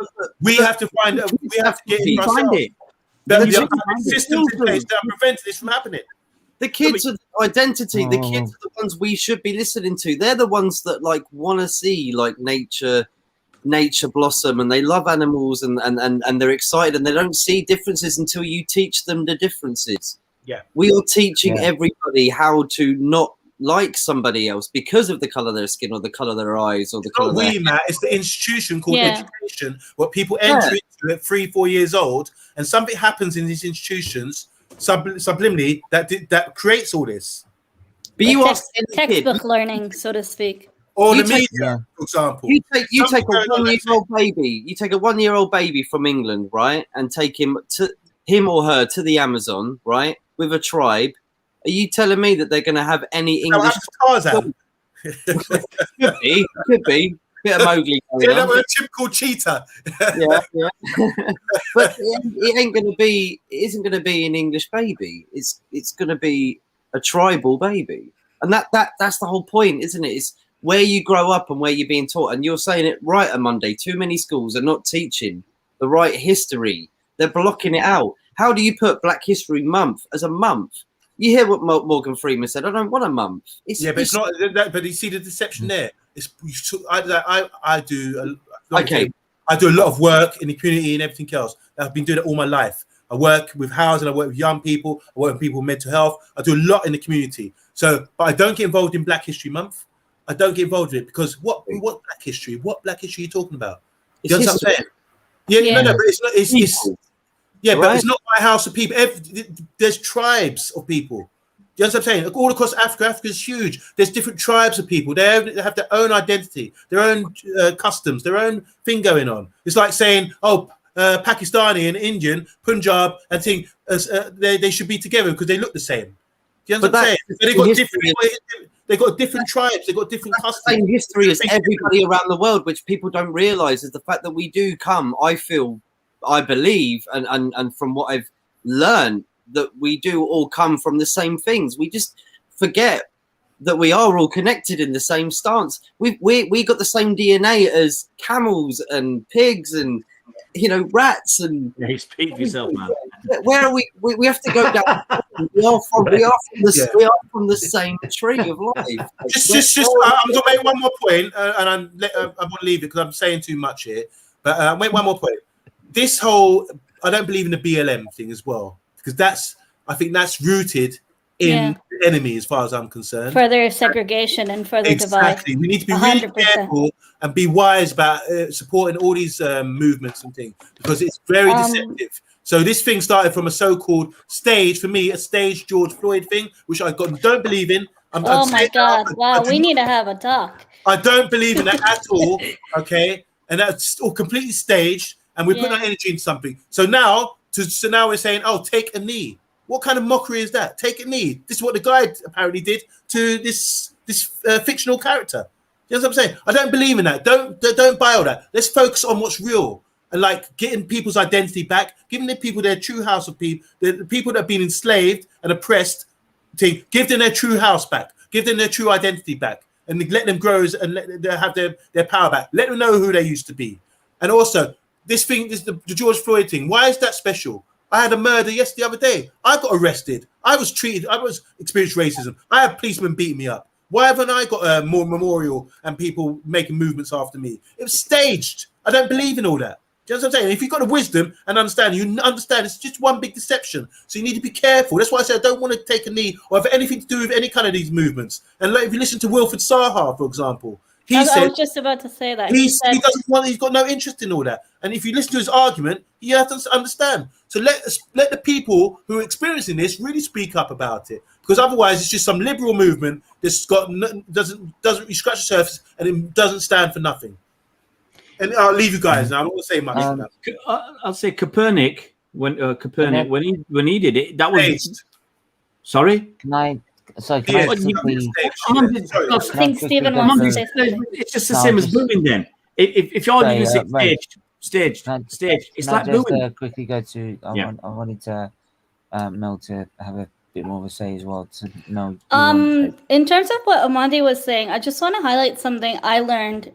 We have to find it. We have to get it for ourselves. There are systems in place that prevent this from happening. The kids with identity, the kids are the ones we should be listening to. They're the ones that like want to see like nature blossom, and they love animals, and they're excited, and they don't see differences until you teach them the differences. We are teaching everybody how to not like somebody else because of the color of their skin or the color of their eyes or the color of their hair. Matt, it's the institution called education where people enter into it 3-4 years old, and something happens in these institutions subliminally that creates all this. But you ask textbook learning, so to speak. Or the media, for example. You take a 1-year-old baby. You take a 1-year-old baby from England, right, and take him or her to the Amazon, right, with a tribe. Are you telling me that they're going to have any English? Tarzan. Could be. Bit of Mowgli going on. A typical cheetah. But it ain't going to be. It isn't going to be an English baby. It's going to be a tribal baby, and that's the whole point, isn't it? It's where you grow up and where you're being taught. And you're saying it right on Monday. Too many schools are not teaching the right history. They're blocking it out. How do you put Black History Month as a month? You hear what Morgan Freeman said. I don't want a month. But it's not. But you see the deception there. I do a lot of work in the community and everything else. I've been doing it all my life. I work with housing. I work with young people. I work with people with mental health. I do a lot in the community. So, but I don't get involved in Black History Month. I don't get involved in it because what Black History? What Black History are you talking about? You know what I'm saying? No, but it's not. But it's not my house of people. There's tribes of people. You know what I'm saying? All across Africa, Africa is huge. There's different tribes of people. They have their own identity, their own customs, their own thing going on. It's like saying, Pakistani and Indian, Punjab, and think they should be together because they look the same. You know what I'm saying? They've got different tribes. They've got different customs. Same history as everybody around the world, which people don't realise is the fact that we do come. I believe, and from what I've learned, that we do all come from the same things. We just forget that we are all connected in the same stance. We got the same DNA as camels and pigs and rats and. Yeah, you speak for yourself, man. Where are we? We have to go down. We are from the same tree of life. Just I'm gonna make one more point, and I want to leave it because I'm saying too much here. But make one more point. This whole, I don't believe in the BLM thing as well, because I think that's rooted in the enemy as far as I'm concerned. Further segregation and further divide. Exactly. We need to be really careful and be wise about supporting all these movements and things because it's very deceptive. So this thing started from a so-called stage, for me, a stage George Floyd thing, which I don't believe in. Oh my God. Wow, we need to have a talk. I don't believe in that at all, okay? And that's all completely staged. And we put our energy into something. So now we're saying, take a knee. What kind of mockery is that? Take a knee. This is what the guy apparently did to this fictional character. You know what I'm saying? I don't believe in that. Don't buy all that. Let's focus on what's real and like getting people's identity back, giving the people their true house of people, the people that have been enslaved and oppressed. Give them their true house back. Give them their true identity back, and let them grow and let them have their power back. Let them know who they used to be, and also. This the George Floyd thing. Why is that special? I had a murder the other day. I got arrested. I was experienced racism. I had policemen beating me up. Why haven't I got a more memorial and people making movements after me? It was staged. I don't believe in all that. Do you know what I'm saying? If you've got the wisdom and understand, you understand it's just one big deception. So you need to be careful. That's why I say I don't want to take a knee or have anything to do with any kind of these movements. And like, if you listen to Wilfred Zaha, for example, I was just about to say that. He doesn't want. He's got no interest in all that. And if you listen to his argument, you have to understand. So let the people who are experiencing this really speak up about it, because otherwise it's just some liberal movement that's got doesn't scratch the surface and it doesn't stand for nothing. And I'll leave you guys now. I'm not going to say much. I'll say Copernic when he did it. That was sorry. Can I? Sorry, I think Stephen wants to say something. It's just the same as booing then. If you're using staged, it's like booing. Quickly go to. I wanted to Mel to have a bit more of a say as well. To know. In terms of what Amandi was saying, I just want to highlight something I learned,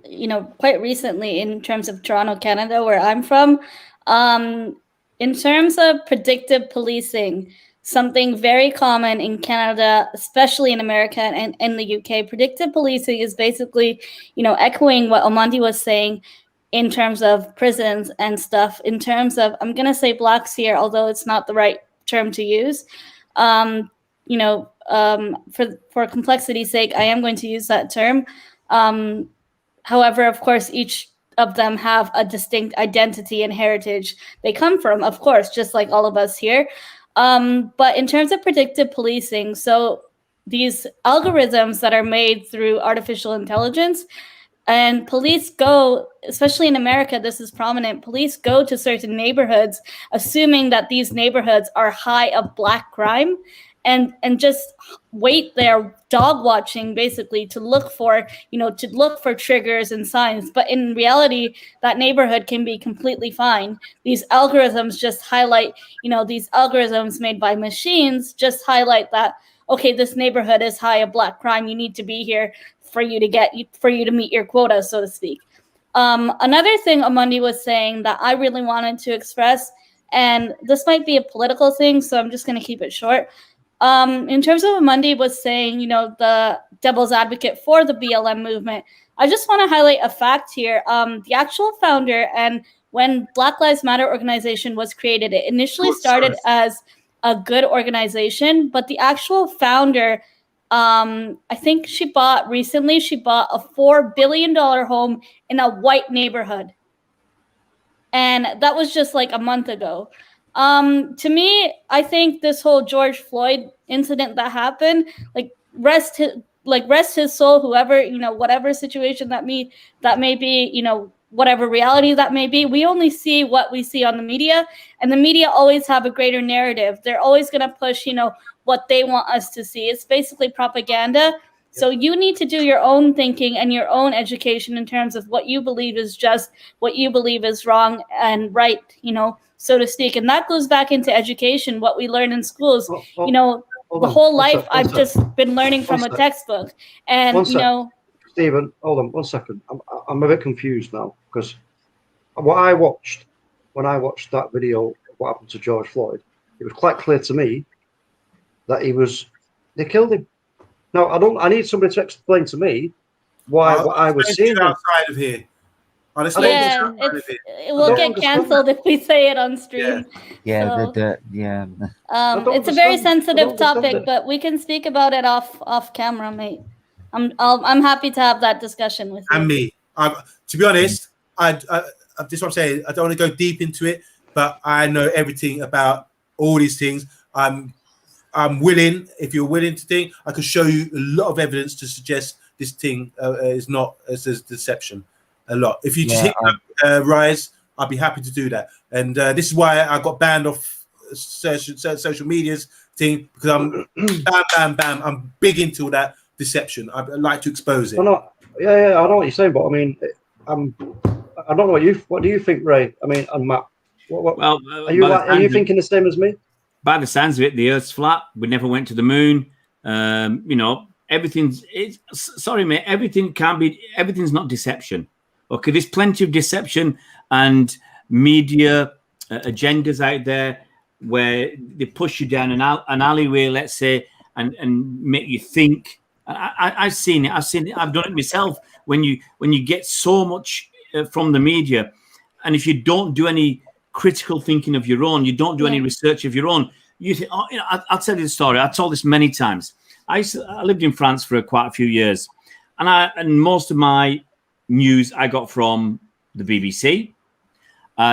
quite recently in terms of Toronto, Canada, where I'm from. In terms of predictive policing, something very common in Canada, especially in America and in the UK, predictive policing is basically, echoing what Amandi was saying in terms of prisons and stuff. In terms of, I'm going to say blacks here, although it's not the right term to use. For complexity's sake, I am going to use that term. However, of course, each of them have a distinct identity and heritage they come from, of course, just like all of us here. But in terms of predictive policing, so these algorithms that are made through artificial intelligence, and police go, especially in America, this is prominent, police go to certain neighborhoods, assuming that these neighborhoods are high of black crime, and just wait there, dog watching basically, to look for triggers and signs. But in reality, that neighborhood can be completely fine. These algorithms just highlight, these algorithms made by machines just highlight that, okay, this neighborhood is high of black crime. You need to be here for you to meet your quota, so to speak. Another thing Amandi was saying that I really wanted to express, and this might be a political thing, so I'm just going to keep it short. In terms of what Amandi was saying, the devil's advocate for the BLM movement, I just want to highlight a fact here. The actual founder, and when Black Lives Matter organization was created, it initially started as a good organization, but the actual founder, I think she bought a $4 billion home in a white neighborhood. And that was just like a month ago. To me, I think this whole George Floyd incident that happened, rest his soul, whoever, whatever situation that may be, whatever reality that may be, we only see what we see on the media, and the media always have a greater narrative. They're always going to push, what they want us to see. It's basically propaganda. So you need to do your own thinking and your own education in terms of what you believe is just, what you believe is wrong and right, so to speak. And that goes back into education, what we learn in schools. The whole life I've just been learning from a textbook. And, Stephen, hold on 1 second. I'm a bit confused now, because when I watched that video of what happened to George Floyd, it was quite clear to me that they killed him. Now, I need somebody to explain to me why what I was seeing outside of here. Honestly, it will get cancelled if we say it on stream. It's a very sensitive topic, but we can speak about it off camera, mate. I'm happy to have that discussion with you. And me, to be honest, this is what I'm saying. I don't want to go deep into it, but I know everything about all these things. I'm willing, if you're willing to think, I could show you a lot of evidence to suggest this thing is not as a deception. A lot. If you just hit Rise, I'll be happy to do that. And this is why I got banned off social media's thing, because I'm bam. I'm big into that deception. I like to expose it. I know what you're saying, but I mean, I don't know what do you think, Ray? I mean, and Matt. Are you thinking the same as me? By the sounds of it, the Earth's flat. We never went to the moon. Everything's not deception. Okay, there's plenty of deception and media agendas out there where they push you down an alleyway, let's say, and make you think I've seen it. I've done it myself. When you get so much from the media, and if you don't do any critical thinking of your own, you don't do any research of your own, you think, oh, you know, I'll tell you the story. I've told this many times. I lived in France for quite a few years, and most of my news I got from the BBC.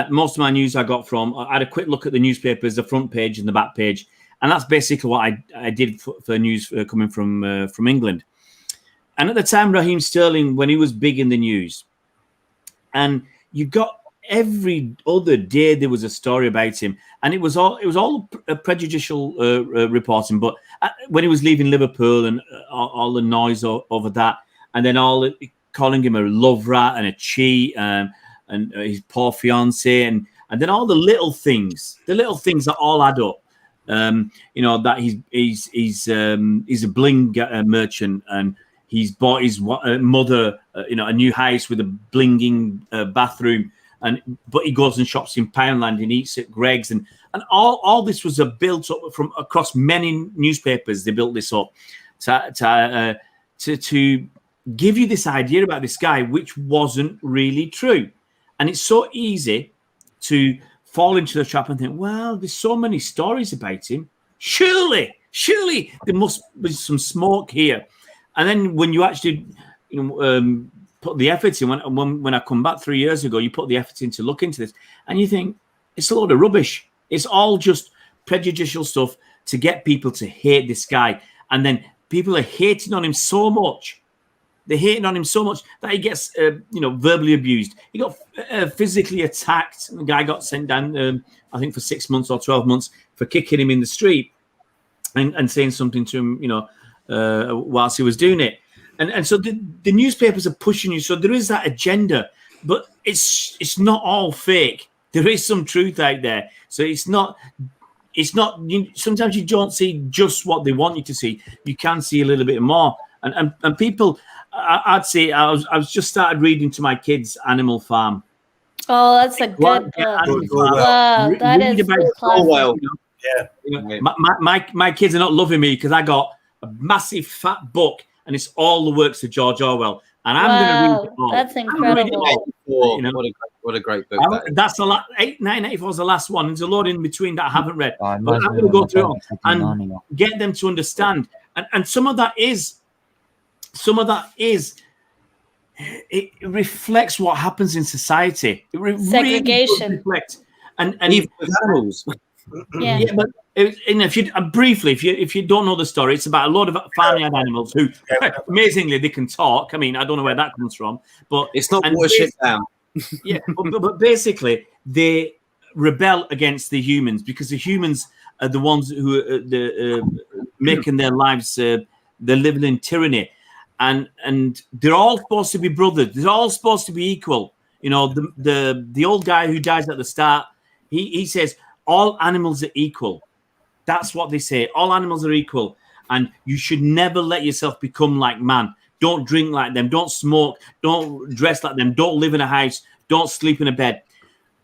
Most of my news I got from, I had a quick look at the newspapers, the front page and the back page. And that's basically what I did for news coming from England. And at the time, Raheem Sterling, when he was big in the news, and you got every other day there was a story about him, and it was all prejudicial reporting. But when he was leaving Liverpool and all the noise over that, and then calling him a love rat and a cheat, and his poor fiance, and then all the little things that all add up. You know, that he's a bling merchant, and he's bought his mother you know, a new house with a blinging bathroom, but he goes and shops in Poundland and eats at Greg's, and all this was built up from across many newspapers. They built this up to give you this idea about this guy, which wasn't really true. And it's so easy to fall into the trap and think, well, there's so many stories about him. Surely there must be some smoke here. And then when you actually, you know, put the effort in, when I come back 3 years ago, you put the effort in to look into this, and you think it's a load of rubbish. It's all just prejudicial stuff to get people to hate this guy. And then people are hating on him so much. They're hating on him so much that he gets, you know, verbally abused. He got physically attacked. The guy got sent down, I think, for 6 months or 12 months for kicking him in the street and saying something to him, you know, whilst he was doing it. And so the newspapers are pushing you. So there is that agenda, but it's not all fake. There is some truth out there. So it's not. Sometimes you don't see just what they want you to see. You can see a little bit more. And people. I'd say I was just started reading to my kids Animal Farm. Oh, that's a good book. Wow, that is well. Yeah. You know, my kids are not loving me because I got a massive fat book and it's all the works of George Orwell, and I'm going to read it all. That's incredible. You know, what a great book. That's the last. 1984 is the last one. There's a lot in between that I haven't read. But I'm going to go through it and get them to understand. And some of that is. It reflects what happens in society. Segregation. Really reflect. And even with animals. Yeah. But if you briefly, if you don't know the story, it's about a lot of farmyard animals who, amazingly, they can talk. I mean, I don't know where that comes from, but it's not watership down. Yeah, but basically, they rebel against the humans because the humans are the ones who are making their lives. They're living in tyranny. And they're all supposed to be brothers. They're all supposed to be equal. You know, the old guy who dies at the start, he says all animals are equal. That's what they say. All animals are equal, and you should never let yourself become like man. Don't drink like them. Don't smoke. Don't dress like them. Don't live in a house. Don't sleep in a bed.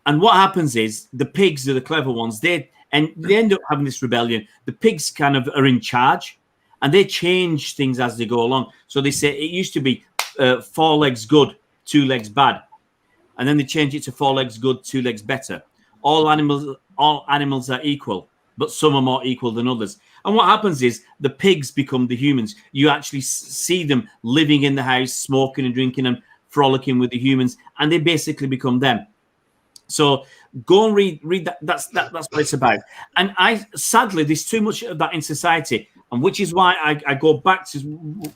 And what happens is the pigs are the clever ones. They end up having this rebellion. The pigs kind of are in charge. And they change things as they go along. So they say it used to be 4 legs good, 2 legs bad. And then they change it to 4 legs good, 2 legs better. All animals are equal, but some are more equal than others. And what happens is the pigs become the humans. You actually see them living in the house, smoking and drinking and frolicking with the humans, and they basically become them. So go and read that. That's what it's about. And sadly, there's too much of that in society. And which is why I go back to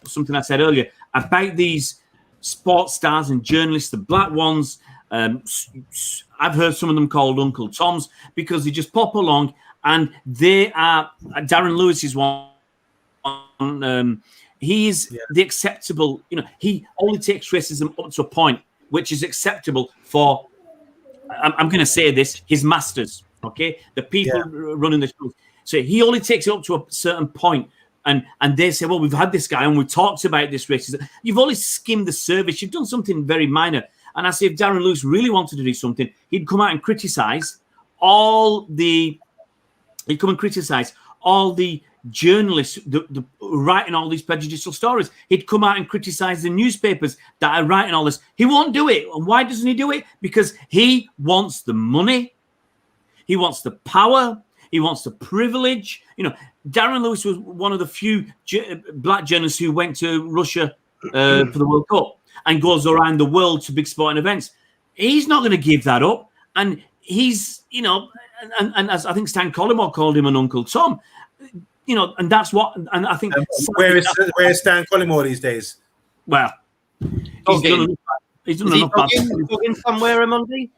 something I said earlier about these sports stars and journalists, the black ones. I've heard some of them called Uncle Toms because they just pop along and they are. Darren Lewis is one. He's the acceptable. You know, he only takes racism up to a point, which is acceptable for. I'm going to say this: his masters. Okay, the people running the schools. So he only takes it up to a certain point, and they say, well, we've had this guy and we talked about this racism. You've only skimmed the surface. You've done something very minor. And I say, if Darren Lewis really wanted to do something, he'd come out and criticize all the journalists writing all these prejudicial stories. He'd come out and criticize the newspapers that are writing all this. He won't do it. And why doesn't he do it? Because he wants the money. He wants the power. He wants the privilege. You know, Darren Lewis was one of the few black journalists who went to Russia for the World Cup and goes around the world to big sporting events. He's not going to give that up. And he's, you know, and as I think Stan Collymore called him an Uncle Tom, you know, and that's what, and I think. Where is Stan Collymore these days? Well, he's done enough. Dogging somewhere on Monday?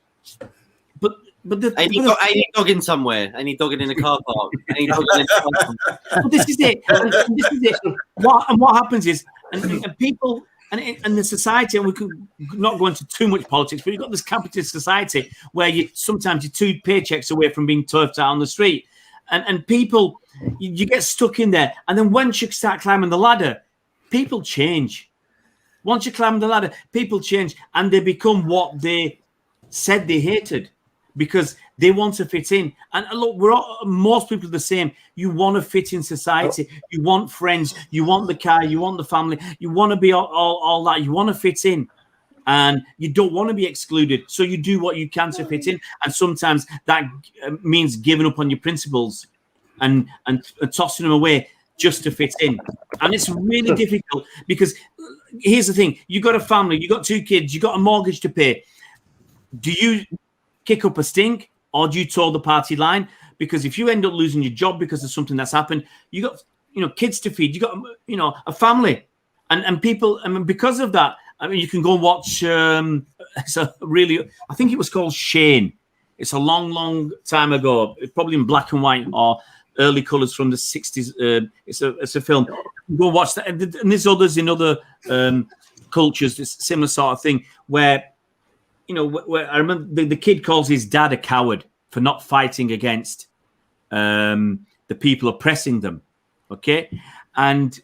But ain't he dogging somewhere? Ain't he dogging in a car park? Ain't he dogging in a car park? But this is it. And this is it. What happens is, and people, and the society, and we can not go into too much politics, but you've got this capitalist society where sometimes you're 2 paychecks away from being turfed out on the street. And people, you get stuck in there. And then once you start climbing the ladder, people change. Once you climb the ladder, people change. And they become what they said they hated because they want to fit in. And look, most people are the same. You want to fit in society. You want friends. You want the car. You want the family. You want to be all that. You want to fit in. And you don't want to be excluded. So you do what you can to fit in. And sometimes that means giving up on your principles and tossing them away just to fit in. And it's really difficult because here's the thing. You got a family. You got 2 kids. You got a mortgage to pay. Do you kick up a stink or do you toe the party line? Because if you end up losing your job because of something that's happened, you got, you know, kids to feed. You got, you know, a family. And people, I mean, because of that, I mean, you can go and watch. It's a really, I think it was called Shane. It's a long, long time ago. It's probably in black and white or early colours from the 60s. It's a film. Go watch that. And there's others in other cultures. This similar sort of thing where, you know, where I remember the kid calls his dad a coward for not fighting against the people oppressing them. Okay, and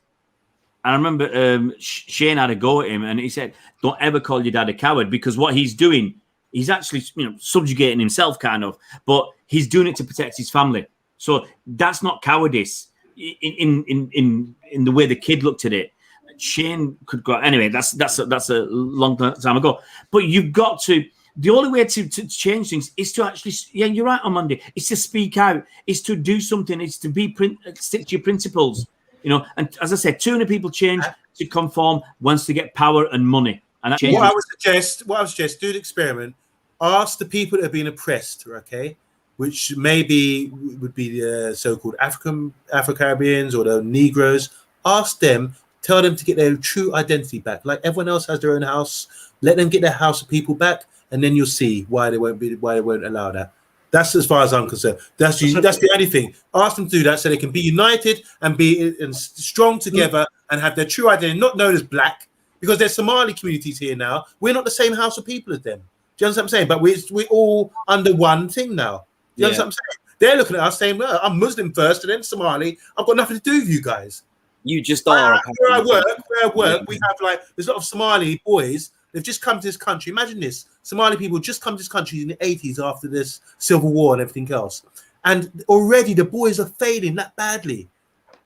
I remember Shane had a go at him and he said, don't ever call your dad a coward because what he's doing, he's actually, you know, subjugating himself kind of, but he's doing it to protect his family. So that's not cowardice in the way the kid looked at it. Shane could go, anyway, that's a long time ago. But you've got to, the only way to change things is to actually, yeah, you're right on Monday, it's to speak out, it's to do something, it's to stick to your principles. You know, and as I said, too many people change to conform once they get power and money. And that changes. What I would suggest, do the experiment. Ask the people that have been oppressed, okay, which maybe would be the so-called Afro-Caribbeans or the Negroes. Ask them, tell them to get their true identity back. Like everyone else has their own house. Let them get their house of people back, and then you'll see why they won't allow that. That's as far as I'm concerned. That's the only thing. Ask them to do that so they can be united and be strong together and have their true identity, not known as black, because there's Somali communities here now. We're not the same house of people as them. Do you understand what I'm saying? But we're all under one thing now. Do you understand what I'm saying? They're looking at us saying, well, I'm Muslim first and then Somali. I've got nothing to do with you guys. You just are. Where I work, we have there's a lot of Somali boys. They've just come to this country. Imagine this. Somali people just come to this country in the 80s after this civil war and everything else. And already the boys are failing that badly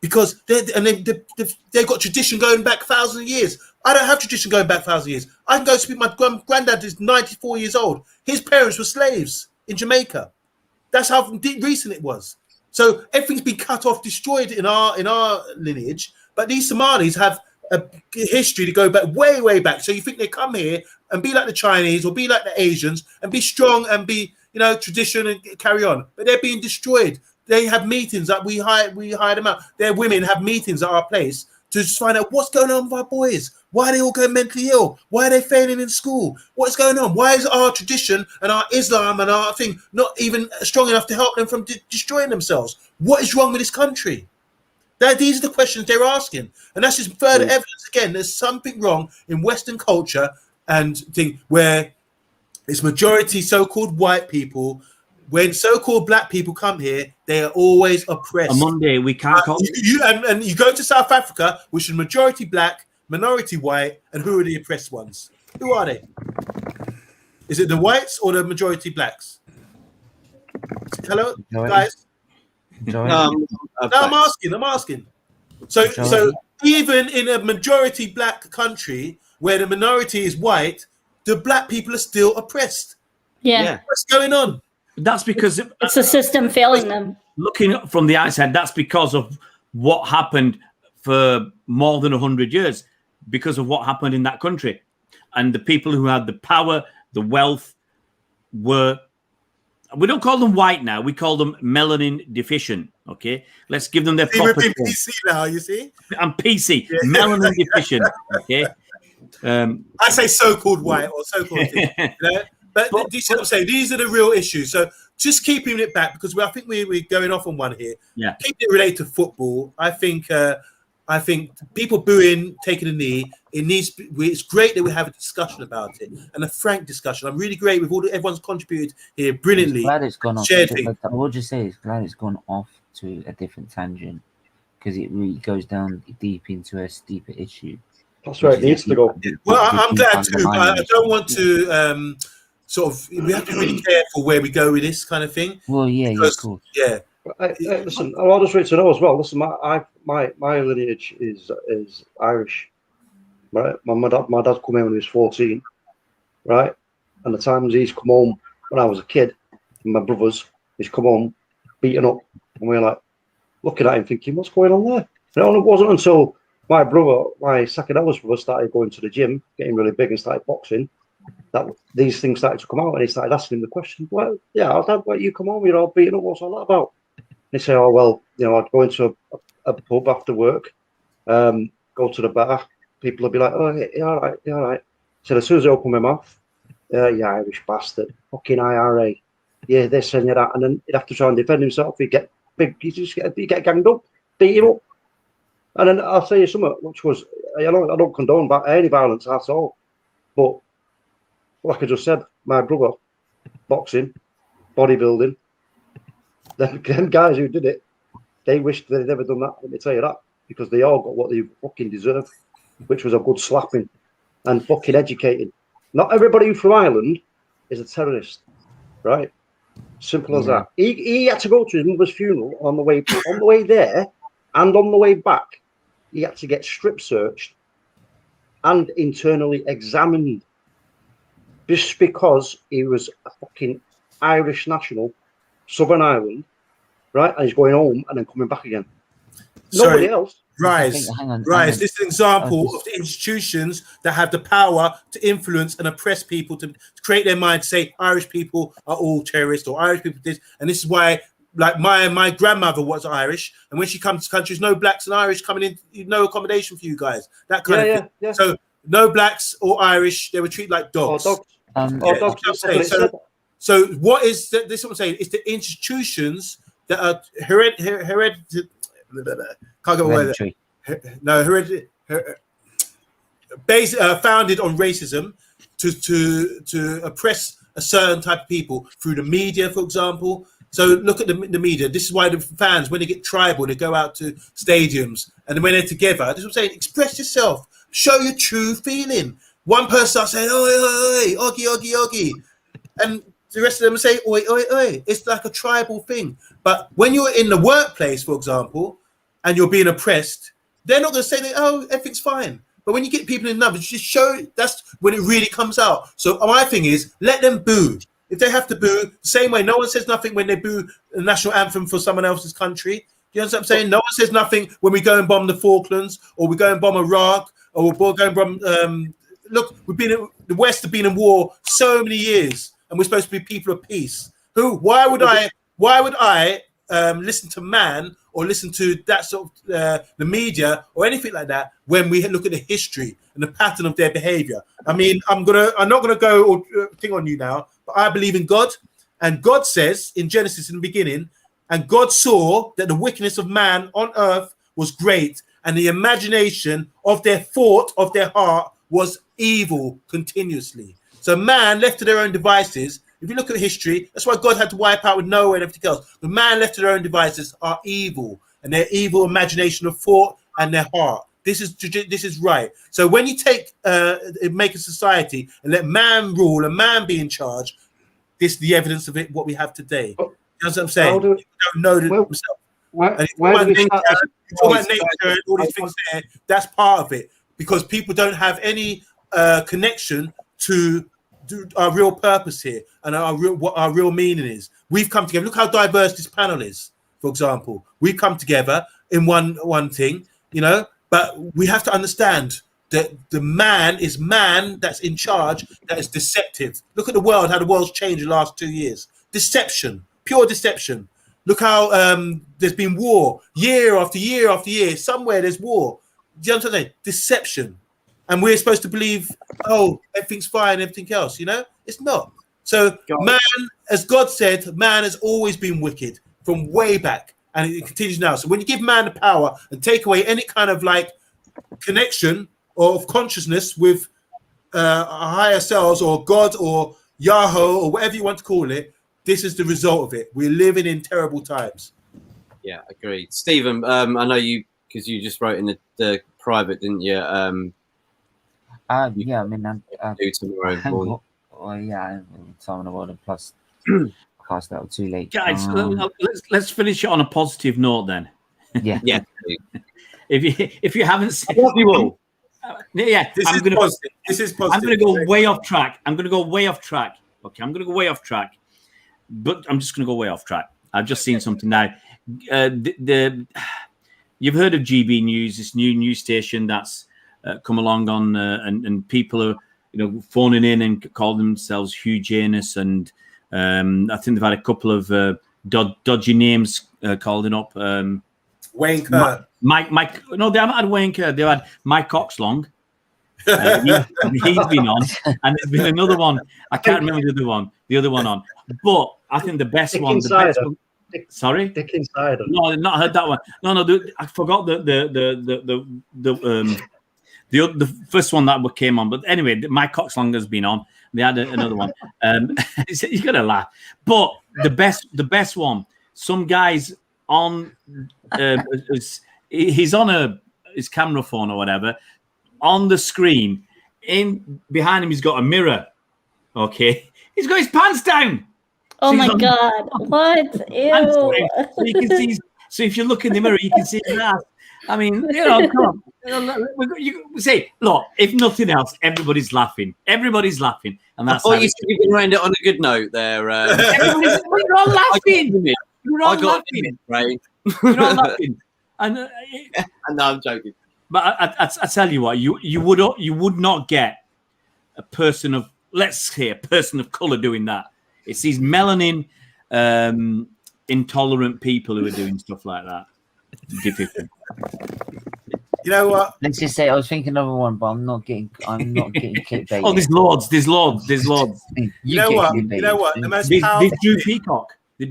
because they've got tradition going back thousands of years. I don't have tradition going back thousands of years. I can go speak. My granddad is 94 years old. His parents were slaves in Jamaica. That's how recent it was. So everything's been cut off, destroyed in our lineage. But these Somalis have a history to go back way, way back. So you think they come here and be like the Chinese or be like the Asians and be strong and be, you know, tradition and carry on. But they're being destroyed. They have meetings that we hire them out. Their women have meetings at our place to just find out what's going on with our boys. Why are they all going mentally ill? Why are they failing in school? What's going on? Why is our tradition and our Islam and our thing not even strong enough to help them from destroying themselves? What is wrong with this country? These are the questions they're asking. And that's just further evidence. Again, there's something wrong in Western culture and thing where it's majority so-called white people. When so-called black people come here, they are always oppressed. On Monday, we can't call and you go to South Africa, which is majority black, minority white, and who are the oppressed ones? Who are they? Is it the whites or the majority blacks? Hello, guys? Majority. No, I'm asking. So even in a majority black country where the minority is white, the black people are still oppressed. Yeah. What's going on? That's because It's the system failing them. Looking from the outside, that's because of what happened for more than 100 years, because of what happened in that country. And the people who had the power, the wealth, were, we don't call them white now, we call them melanin deficient. Okay, let's give them their proper. We're being PC now, you see. I'm PC, melanin deficient. Okay, I say so-called white or so-called thing, you know? But you see what I'm saying? These are the real issues. So just keeping it back, because I think we're going off on one here. Yeah. Keeping it related to football, I think people booing, taking a knee, it's great that we have a discussion about it, and a frank discussion. I'm really great with everyone's contributed here brilliantly. Glad it's gone off. I will just say, it's glad it's gone off to a different tangent, because it really goes down deep into a steeper issue. That's where it needs to go. Well, I'm glad too, but I don't want to sort of. We have to be really careful where we go with this kind of thing. Well, yeah, because, of course. Yeah. Listen, I just want to know as well. Listen, my lineage is Irish. Right, my dad come in when he was 14, right, and the times he's come home when I was a kid, and my brothers, he's come home beaten up, and we're like looking at him thinking, what's going on there? And it wasn't until my second eldest brother started going to the gym, getting really big and started boxing, that these things started to come out, and he started asking him the question, well, yeah, Dad, why you come home, you're all beaten up, what's all that about? And he said, oh, well, you know, I'd go into a pub after work, go to the bar, people would be like, oh, yeah, all right. So as soon as I open my mouth, you Irish bastard, fucking IRA, yeah, this and that, and then he'd have to try and defend himself. He'd get big, he'd get ganged up, beat him up. And then I'll tell you something, which was, I don't condone any violence at all, but like I just said, my brother, boxing, bodybuilding, them guys who did it, they wished they'd never done that, let me tell you that, because they all got what they fucking deserved, which was a good slapping and fucking educating. Not everybody from Ireland is a terrorist, right? Simple as that. He had to go to his mother's funeral on the way there and on the way back. He had to get strip searched and internally examined just because he was a fucking Irish national, Southern Ireland, right? And he's going home and then coming back again. Nobody else. Rise. This is an example of the institutions that have the power to influence and oppress people, to create their mind, to say Irish people are all terrorists or Irish people this. And this is why, like, my grandmother was Irish, and when she comes to countries, no blacks and Irish coming in, no accommodation for you guys. That kind of thing. Yeah. So no blacks or Irish, they were treated like dogs. So what is this? Is what I'm saying? It's the institutions that are hereditary. Can't go away. No, founded on racism to oppress a certain type of people through the media, for example. So look at the media. This is why the fans, when they get tribal, they go out to stadiums, and when they're together, this is what I'm saying. Express yourself, show your true feeling. One person starts saying, "Oi, oi, oi, oggy, oggy, oggy," and the rest of them say, "Oi, oi, oi." It's like a tribal thing. But when you're in the workplace, for example, and you're being oppressed, they're not going to say that, oh, everything's fine. But when you get people in numbers, just show, that's when it really comes out. So my thing is, let them boo. If they have to boo, the same way no one says nothing when they boo the national anthem for someone else's country. You know what I'm saying? No one says nothing when we go and bomb the Falklands, or we go and bomb Iraq, or we go and bomb. Look, the West have been in war so many years, and we're supposed to be people of peace. Why would I listen to man or listen to that sort of the media or anything like that when we look at the history and the pattern of their behavior? I mean, I'm not gonna go or thing on you now, but I believe in God, and God says in Genesis in the beginning, and God saw that the wickedness of man on earth was great, and the imagination of their thought of their heart was evil continuously. So man, left to their own devices. If you look at history, that's why God had to wipe out with Noah and everything else. The man left to their own devices are evil, and their evil imagination of thought and their heart. This is right. So when you make a society and let man rule and man be in charge, this is the evidence of it. What we have today. You know what I'm saying? People don't know themselves. Where And do we start this? talk about nature and all these things there. That's part of it, because people don't have any connection to our real purpose here and what our real meaning is. We've come together. Look how diverse this panel is. For example, we come together in one thing, you know. But we have to understand that the man that's in charge, that is deceptive. Look at the world, how the world's changed in the last 2 years. Deception, pure deception. Look how there's been war year after year after year. Somewhere there's war. Do you understand what I'm saying? Deception. And we're supposed to believe, oh, everything's fine, everything else, you know? It's not. So man, as God said, man has always been wicked from way back. And it continues now. So when you give man the power and take away any kind of like connection or of consciousness with a higher selves or God or Yahweh or whatever you want to call it, this is the result of it. We're living in terrible times. Yeah, agreed. Stephen, I know you, because you just wrote in the private, didn't you? Yeah, I mean, do tomorrow morning. Well, yeah, time in the world, and plus cast out too late. Guys, let's finish it on a positive note then. Yeah. Yeah. If you haven't seen, I love you all. Yeah, This is positive. I'm going to go way off track. Okay, I'm going to go way off track, but I'm just going to go way off track. I've just seen something now. You've heard of GB News, this new news station that's come along on, and people are, you know, phoning in and calling themselves Hugh Janus, and I think they've had a couple of dodgy names calling up. Wayne Kerr. Mike. No, they haven't had Wayne Kerr. They've had Mike Coxlong. He's been on, and there's been another one. I can't remember the other one on. But I think the best one. Sorry, Dick Insider. No, I've not heard that one. No, I forgot the first one that came on. But anyway, Mike Coxlong has been on. They had another one. You're gonna laugh, but the best one. Some guys on. He's on his camera phone or whatever. On the screen, behind him, he's got a mirror. Okay, he's got his pants down. Oh my God! What? Ew. So you can see. So if you look in the mirror, you can see his ass. I mean, you know, come on. You say, look, if nothing else, everybody's laughing. Everybody's laughing, and that's. Oh, you should be around it on a good note there. We're all laughing. We're all laughing. Right. We're all laughing. And no, I'm joking. But I tell you what, you would not get a person of, let's say, a person of color doing that. It's these melanin intolerant people who are doing stuff like that. Difficult. You know what? Let's just say I was thinking of one, but I'm not getting clickbait. Oh, there's loads. You know what? The most powerful The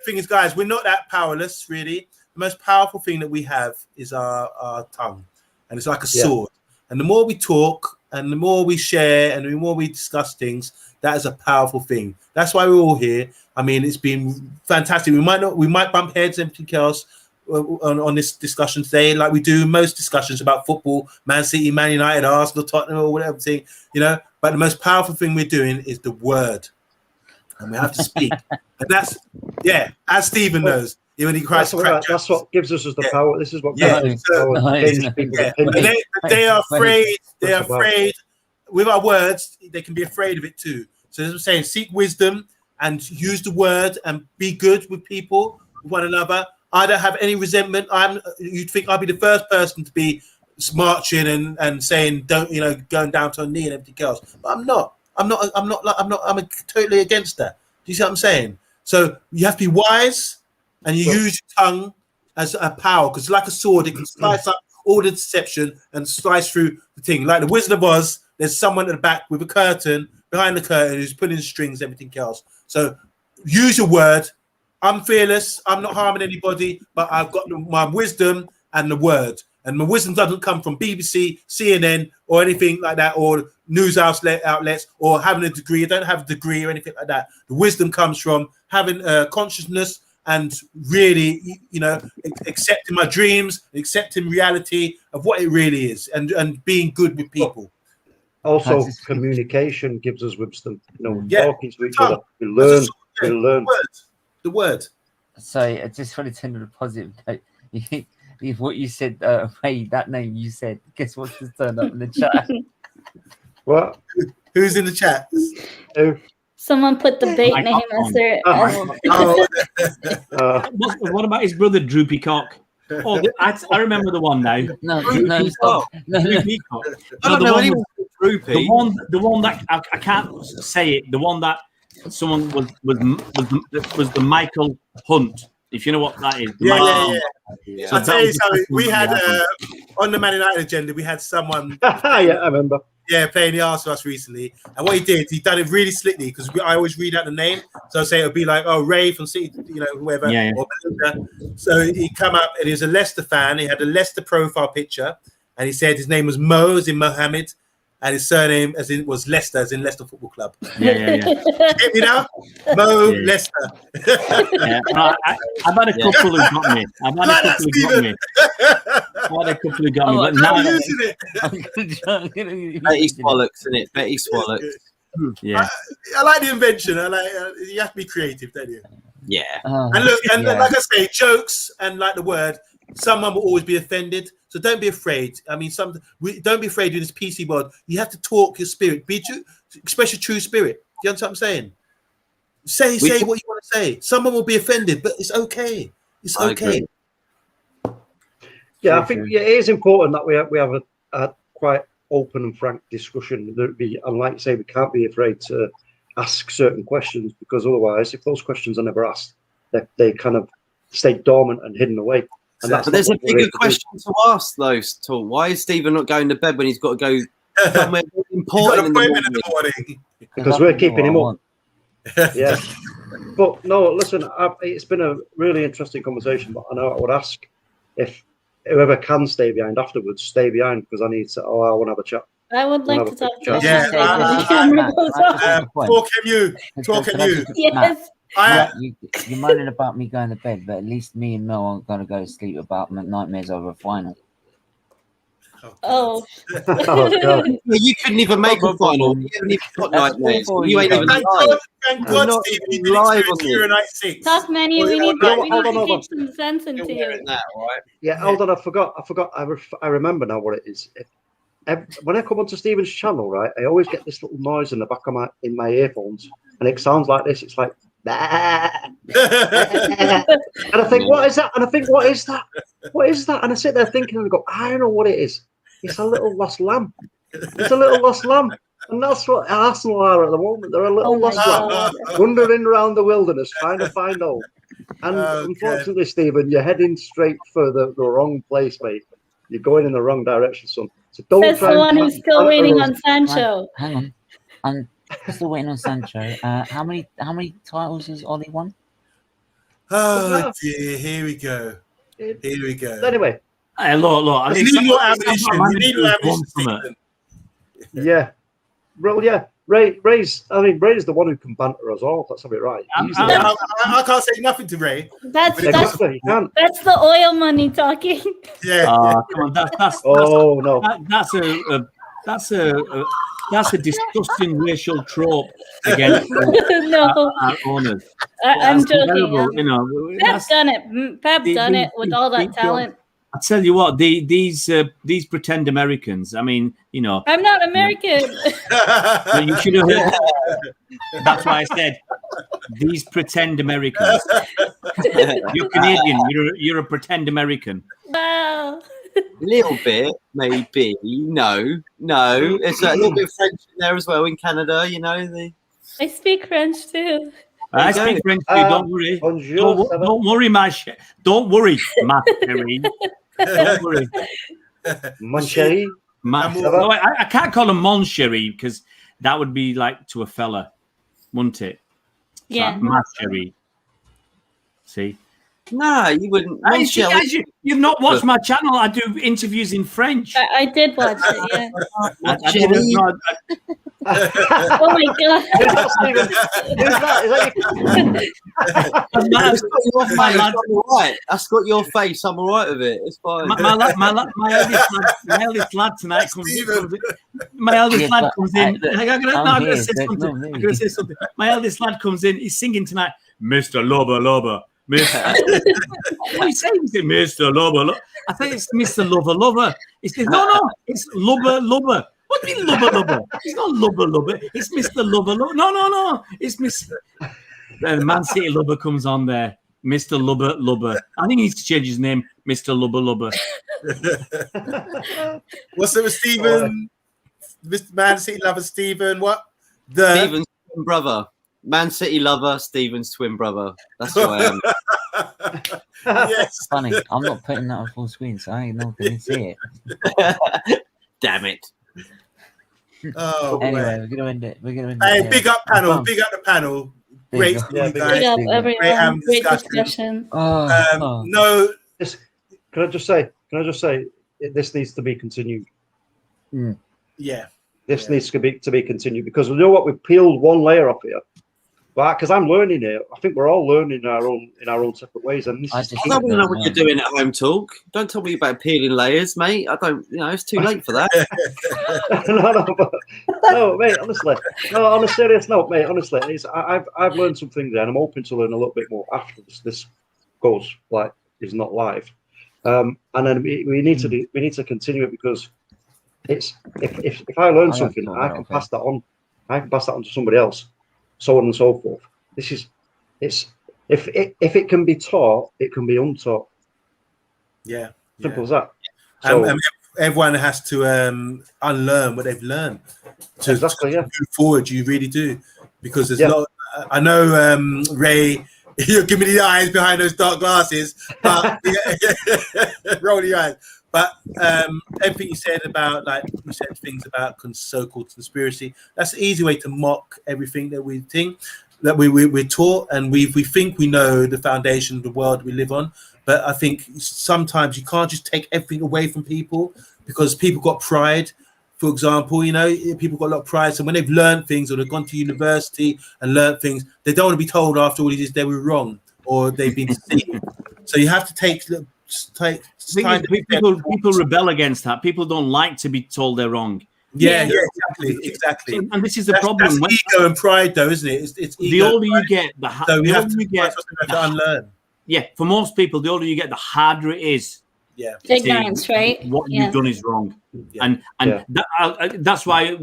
thing is, guys, we're not that powerless, really. The most powerful thing that we have is our tongue, and it's like a sword. And the more we talk, and the more we share, and the more we discuss things, that is a powerful thing. That's why we're all here. I mean, it's been fantastic. We might bump heads and everything else on this discussion today, like we do most discussions about football, Man City, Man United, Arsenal, Tottenham, or whatever thing, you know. But the most powerful thing we're doing is the word, and we have to speak. And that's, as Stephen knows. When he cries, that's what gives us the power. This is what they are afraid. They are afraid. With our words, they can be afraid of it too. So as I'm saying, seek wisdom and use the word and be good with people, with one another. I don't have any resentment. You'd think I'd be the first person to be marching and saying, don't, you know, going down to a knee and everything else. But I'm not. I'm totally against that. Do you see what I'm saying? So you have to be wise. And you use your tongue as a power, because like a sword, it can slice up all the deception and slice through the thing. Like the Wizard of Oz, there's someone at the back with a curtain, behind the curtain, who's pulling strings, everything else. So use your word. I'm fearless. I'm not harming anybody, but I've got my wisdom and the word. And my wisdom doesn't come from BBC, CNN, or anything like that, or news outlets, or having a degree. I don't have a degree or anything like that. The wisdom comes from having consciousness, and really, you know, accepting my dreams, accepting reality of what it really is, and being good with people. Also, communication gives us wisdom. You know, talking to each other, we learn. The word. So I just wanted to end on a positive note. What you said, Ray, that name you said, guess what just turned up in the chat? What? Who's in the chat? Who? Someone put the bait name as their. What about his brother, Droopy Cock? Oh, I remember the one now. No, stop. Droopy Cock. I don't know anyone called Droopy. The one that I can't say it. The one that someone was the Michael Hunt. If you know what that is. Yeah. I'll tell you something. We had on the Man United agenda. We had someone. Yeah, I remember. Yeah, playing the arse for us recently, and what he did, he done it really slickly because I always read out the name. So I say it would be like, oh, Ray from City, whoever, or Belinda. So he come up and he was a Leicester fan. He had a Leicester profile picture, and he said his name was Mo, as in Mohammed, and his surname as in was Leicester, as in Leicester Football Club. Yeah. Get me now, Mo Leicester. No, I've had a couple who got me. I've had a couple who got me. But now I'm using it. Betty Swallocks, isn't it? Betty Swallocks. Yeah. I like the invention. I like you have to be creative, don't you? Yeah. And look, and like I say, jokes and like the word, someone will always be offended. So don't be afraid. I mean, don't be afraid in this PC world. You have to talk your spirit. Express your true spirit. Do you understand what I'm saying? Say what you want to say. Someone will be offended, but it's okay. It's okay. Yeah, I think it is important that we have a quite open and frank discussion. And like you say, we can't be afraid to ask certain questions, because otherwise, if those questions are never asked, they kind of stay dormant and hidden away. And but there's a bigger question to ask, though. Tom, why is Stephen not going to bed when he's got to go somewhere important in the morning? Because we're keeping him up. Yeah. But no, listen, it's been a really interesting conversation. But I know I would ask if whoever can stay behind afterwards, stay behind, because I need to. Oh, I want to have a chat. I would like to talk to you. Talk you. Yes. You're moaning about me going to bed, but at least me and Mel aren't going to go to sleep about nightmares over a final. Oh. God. You couldn't even make a final. You haven't even got nightmares. You ain't even Thank God, Steve, you didn't experience Night 6. Talk, Manny. We need to keep some sense into you. Yeah, hold on. I forgot. I remember now what it is. When I come onto Stephen's channel, right, I always get this little noise in the back of my earphones, and it sounds like this. It's like, and I think, what is that? And I think, what is that? What is that? And I sit there thinking, and I go, I don't know what it is. It's a little lost lamb. It's a little lost lamb. And that's what Arsenal are at the moment. They're a little lost lamb, wandering around the wilderness, trying to find home. And unfortunately, Stephen, you're heading straight for the wrong place, mate. You're going in the wrong direction, son. So don't That's the one who's still waiting on Sancho. Hang on. I'm still waiting on Sancho. How many titles has Ollie won? Oh dear, here we go. Anyway. Hey, look. You need more ammunition. Yeah. Well, yeah. Ray's the one who can banter us all. Let's have it right. I can't say nothing to Ray. That's the oil money talking. Yeah. Come on, that's a disgusting racial trope against our owners. I'm joking. Terrible, Pep's done it. Pep's done it with all that talent. I tell you what, these pretend Americans. I mean, I'm not American. You should have heard. That's why I said these pretend Americans. You're Canadian. You're a pretend American. Wow. A little bit, maybe. No. It's a little bit of French in there as well in Canada. I speak French too. I speak French too. Don't worry. Don't worry, Don't worry, ma chérie. Don't worry. Mon chéri. No, I can't call him mon chéri because that would be like to a fella, wouldn't it? Yeah. Ma chérie. See? No, you wouldn't. You've not watched my channel. I do interviews in French. I did watch it, yeah. Oh my God. That's got your face. I'm all right with it. It's fine. My eldest lad tonight comes in. My eldest lad comes in. I'm going to say something. My eldest lad comes in. He's singing tonight. Mr. Lover. Mr. What are you saying? Is it Mr. Lover? I think it's Mr. Lover. It's no, it's Lover. What do you mean Lover? It's not Lover. It's Mr. Lover. No. It's Mr. Man City Lover comes on there. Mr. Lover. I think he needs to change his name, Mr. Lover. What's it with Stephen? Mr. Man City Lover Stephen. What? Stephen's twin brother. Man City Lover, Stephen's twin brother. That's who I am. Yes. Funny, I'm not putting that on full screen, so I ain't not going to see it. Damn it. Oh, Anyway, man. we're going to end it. Hey, big up panel. Big up the panel. Great, Big guys. Big up, everyone. Great discussion. discussion. No. Can I just say, this needs to be continued. Yeah. This needs to be continued, because we know what, we've peeled one layer off here, but because I'm learning here, I think we're all learning in our own separate ways. And this I don't know what you're doing at home, talk. Don't tell me about peeling layers, mate. I don't. It's too late for that. no, mate. Honestly, no. On a serious note, mate. Honestly, I've learned some things there, and I'm hoping to learn a little bit more after this goes is not live. And then we need to continue it, because it's if I learn something, I can pass that on. I can pass that on to somebody else, so on and so forth. If it can be taught, it can be untaught. Yeah. Simple as that. So, everyone has to unlearn what they've learned to move forward. You really do, because there's a lot. I know, Ray. You're giving me the eyes behind those dark glasses, but roll your eyes. But everything you said about, you said things about so-called conspiracy. That's an easy way to mock everything that we think, that we're taught, and we think we know the foundation of the world we live on. But I think sometimes you can't just take everything away from people, because people got pride. For example, people got a lot of pride. So when they've learned things, or they've gone to university and learned things, they don't want to be told after all these they were wrong, or they've been deceived. So you have to take people rebel against that. People don't like to be told they're wrong. Yeah, exactly. And this is the problem. That's ego and pride, though, isn't it? It's ego, the older you get, the older you get, to unlearn. Yeah, for most people, the older you get, the harder it is. Yeah, ignorance, right? What you've done is wrong, and that's why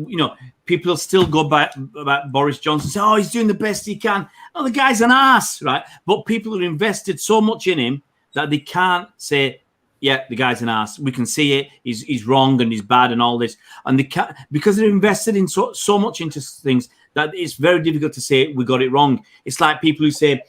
people still go back about Boris Johnson. Say, "Oh, he's doing the best he can." Oh, the guy's an ass, right? But people have invested so much in him that they can't say, "Yeah, the guy's an ass." We can see it. He's wrong and he's bad and all this, and they can't, because they're invested in so much into things that it's very difficult to say we got it wrong. It's like people who say,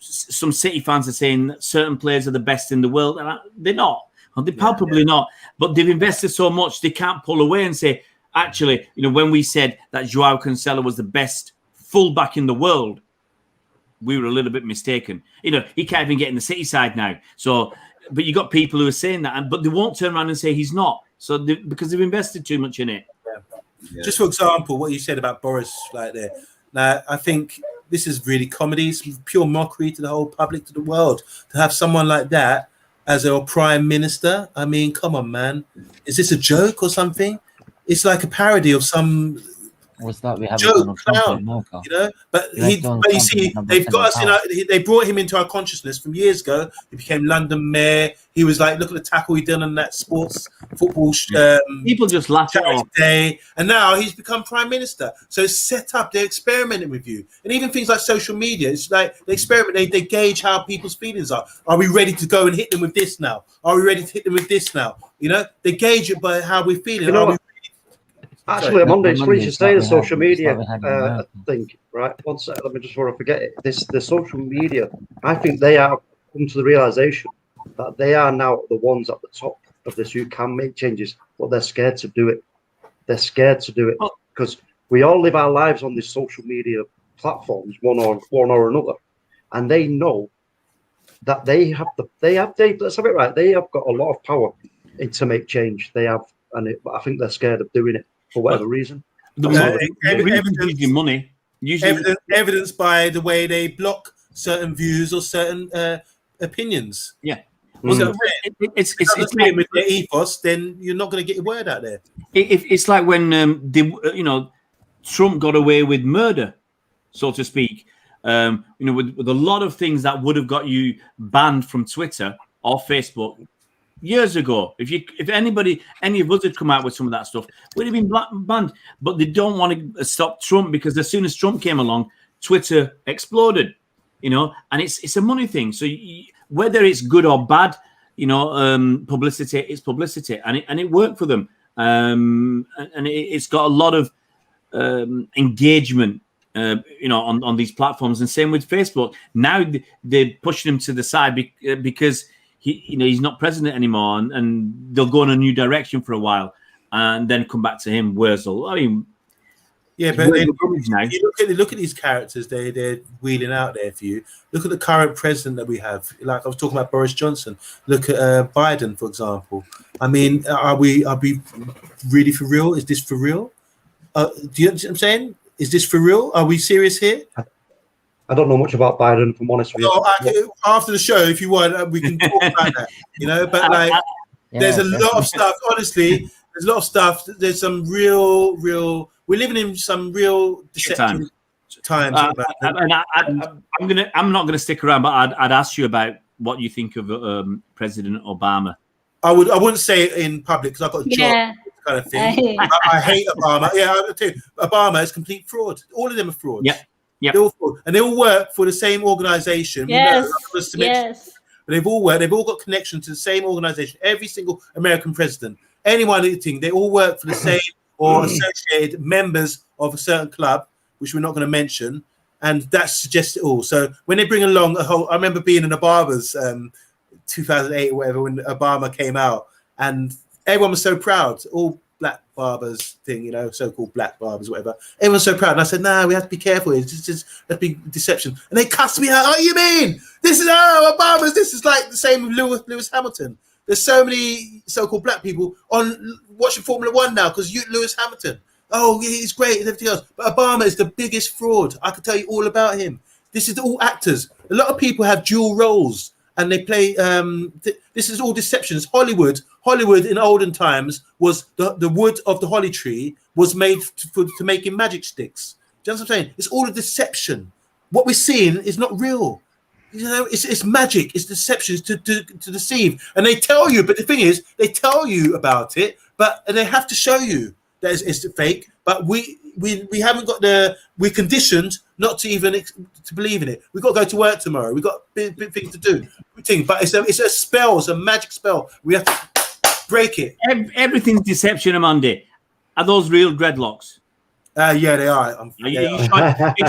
some City fans are saying that certain players are the best in the world, and they're not. They're palpably not. But they've invested so much, they can't pull away and say, actually, when we said that Joao Cancelo was the best fullback in the world, we were a little bit mistaken. He can't even get in the City side now. So, but you got people who are saying that, but they won't turn around and say he's not. So, because they've invested too much in it. Yeah. Just for example, what you said about Boris right there. Now, I think this is really comedy. It's pure mockery to the whole public, to the world, to have someone like that as our prime minister. I mean, come on, man. Is this a joke or something? It's like a parody of some joke clown, But you see, they've got us they brought him into our consciousness from years ago. He became London mayor. He was like, look at the tackle he done on that football. People just laugh at him. Day, and now he's become prime minister. So it's set up. They're experimenting with you, and even things like social media. It's like they experiment. They gauge how people's feelings are. Are we ready to go and hit them with this now? Are we ready to hit them with this now? They gauge it by how we're feeling. Actually, Monday, it's funny you say the social media thing, right? One second, let me just before I forget it. The social media, I think they are come to the realization that they are now the ones at the top of this who can make changes, but they're scared to do it. They're scared to do it because we all live our lives on these social media platforms, one or another, and they know that let's have it right. They have got a lot of power to make change. They have, I think they're scared of doing it. For whatever reason, evidence by the way they block certain views or certain opinions. Yeah, so it's like, with their ethos, then you're not going to get your word out there. It's like when Trump got away with murder, so to speak. with a lot of things that would have got you banned from Twitter or Facebook years ago. If any of us had come out with some of that stuff, we'd have been banned. But they don't want to stop Trump, because as soon as Trump came along, Twitter exploded. And it's a money thing. So whether it's good or bad, publicity, it's publicity, and it worked for them. And it's got a lot of engagement, on these platforms, and same with Facebook. Now they're pushing him to the side because he's not president anymore, and they'll go in a new direction for a while, and then come back to him. Wurzel. I mean, yeah, but you look at these characters they're wheeling out there for you. Look at the current president that we have. Like I was talking about Boris Johnson. Look at Biden, for example. I mean, are we really for real? Is this for real? Do you know what I'm saying? Is this for real? Are we serious here? I don't know much about Biden, if I'm honest with you. After the show, if you want, we can talk about that. But there's a lot of stuff. Honestly, there's a lot of stuff. There's some real. We're living in some real deceptive times. I'm not gonna stick around, but I'd ask you about what you think of President Obama. I wouldn't say it in public because I've got a job kind of thing. I hate Obama. Yeah, I'll tell you, Obama is complete fraud. All of them are frauds. Yeah. They're all fraud. And they all work for the same organization. Yes. But they've all got connection to the same organization. Every single American president, anyone, anything, they all work for the same or associated members of a certain club, which we're not going to mention, and that suggests it all. So when they bring along I remember being in the barbers 2008 or whatever, when Obama came out, and everyone was so proud, all black barbers thing, so-called black barbers, whatever. Everyone's so proud, and I said, "Nah, we have to be careful. It's just that'd be deception." And they cussed me out. "Oh, you mean this is Obama's? This is like the same with Lewis Hamilton." There's so many so-called black people on watching Formula One now because Lewis Hamilton. Oh, he's great and everything else. But Obama is the biggest fraud. I could tell you all about him. This is all actors. A lot of people have dual roles and they play. This is all deceptions. Hollywood in olden times was the wood of the holly tree was made to making magic sticks. Do you know what I'm saying? It's all a deception. What we're seeing is not real. It's magic, it's deceptions to deceive, and they tell you. But the thing is, they tell you about it, but they have to show you that it's fake. But we haven't got we're conditioned not to even to believe in it. We've got to go to work tomorrow. We've got big things to do. But it's a spell, it's a magic spell. We have to break it. Everything's deception, Amanda. Are those real dreadlocks? Yeah, they are.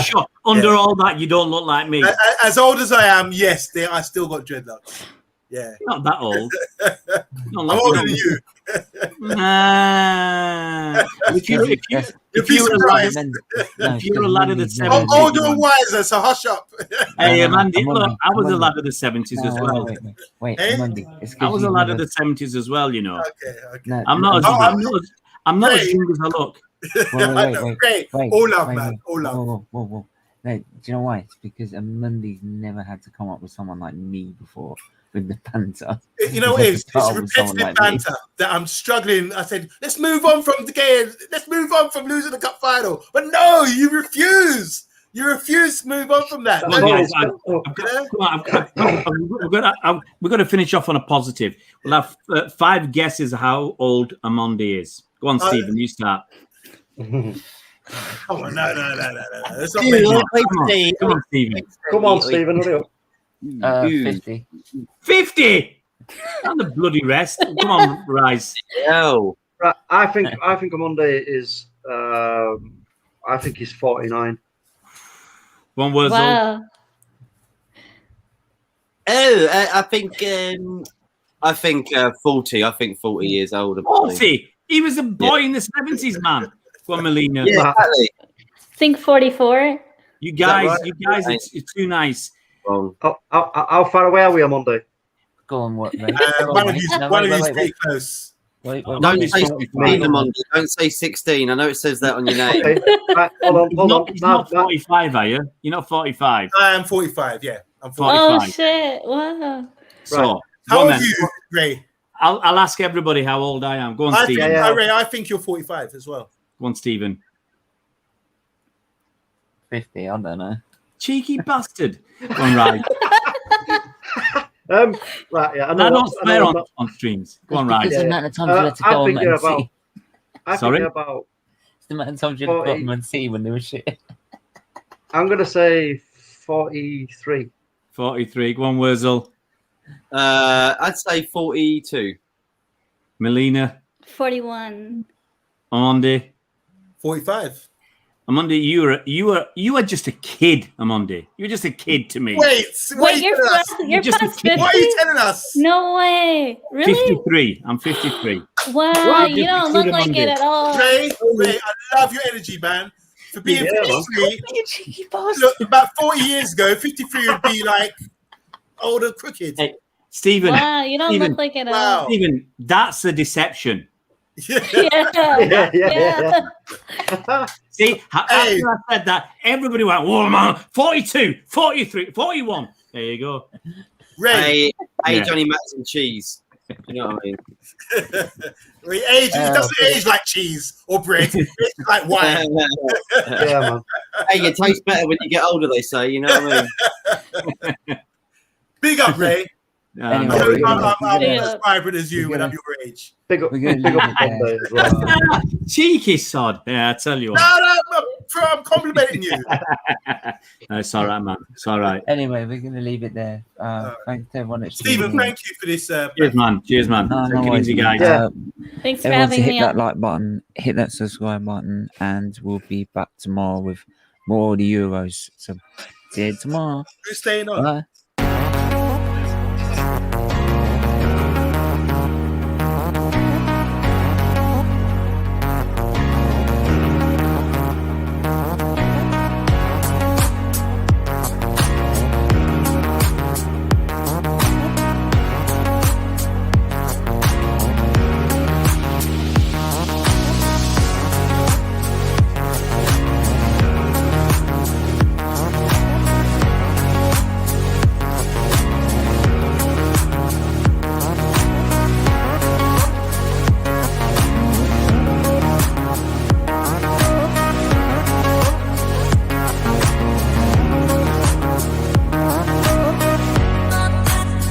Sure. Under all that, you don't look like me. As old as I am, yes, I still got dreadlocks. Yeah, not that old. I'm older than you. If you're a lad of the 70s, I'm older and wiser, so hush up. Hey, Amanda, look, I was a lad of the 70s as well. Wait, I was a lad of the 70s as well, Okay. No, I'm not as young as I look. Wait. All love, man. All love. Whoa. No, do you know why? It's because Mundy's never had to come up with someone like me before with the banter. You know what it is? It's repetitive banter that I'm struggling. I said, let's move on from the game. Let's move on from losing the cup final. But no, you refuse. You refuse to move on from that. We're going to finish off on a positive. We'll have 5 guesses how old Amondi is. Go on, Stephen, you start. Oh, no. That's not Come on, Stephen. Come on, Stephen. 50. 50? Not the bloody rest. Come on, Rice. No. Right, I think Monday is. I think he's 49. One word. Wow. Oh, I think 40. I think 40 years older. 40. He was a boy in the 70s, man. Go on, Melina. Yeah, exactly. Think 44. You guys, it's too nice. How far away are we on Monday? Go on, what? Mate? One of you's pretty close. Don't say 16, Amanda. Don't say 16. I know it says that on your name. Okay. Right, hold on. You're not 45, are you? You're not 45. I am 45, yeah. I'm 45. Oh, shit. Wow. So, how old are you, Ray? I'll ask everybody how old I am. Go on, Stephen. Ray, I think you're 45 as well. Go on, Stephen. 50, I don't know. Cheeky bastard. Go on, right. Right, yeah. I don't swear on streams. Go on, right. It's the amount of times you had to go on Man City. Sorry? About It's the amount of times you had to go on Man City when they were shit. I'm going to say 43. 43. Go on, Wurzel. I'd say 42. Melina. 41. Amandi. 45. Amandi, you were just a kid, Amandi. You were just a kid to me. Wait, You're just past a kid. 50? what are you telling us? No way. Really? 53. I'm 53. Wow, you don't look like it at all. Ray, I love your energy, man. For being 53, look, about 40 years ago, 53 would be like old and crooked. Hey, Stephen. Wow, you don't look like it at all. Stephen, that's a deception. Yeah. See, after I said that, everybody went, whoa, man, 42, 43, 41. There you go. Hey, Johnny Matt's and cheese. You know what I mean? It doesn't age like cheese or bread. It's like wine. Yeah, man. Hey, it tastes better when you get older, they say. You know what I mean? Big up, Ray. Anyway, I'm as vibrant as you when I'm your age. Big up Monday as well. Cheeky sod. Yeah, I tell you what. No, I'm complimenting you. No, it's all right, man. It's all right. Anyway, we're going to leave it there. Thanks to everyone. Stephen, thank you for this. Cheers, man. Cheers, man. No Take it easy, guys. Thanks for everyone having hit me that on. like button, hit that subscribe button, and we'll be back tomorrow with more of the Euros. So see you tomorrow. Who's staying on? Bye.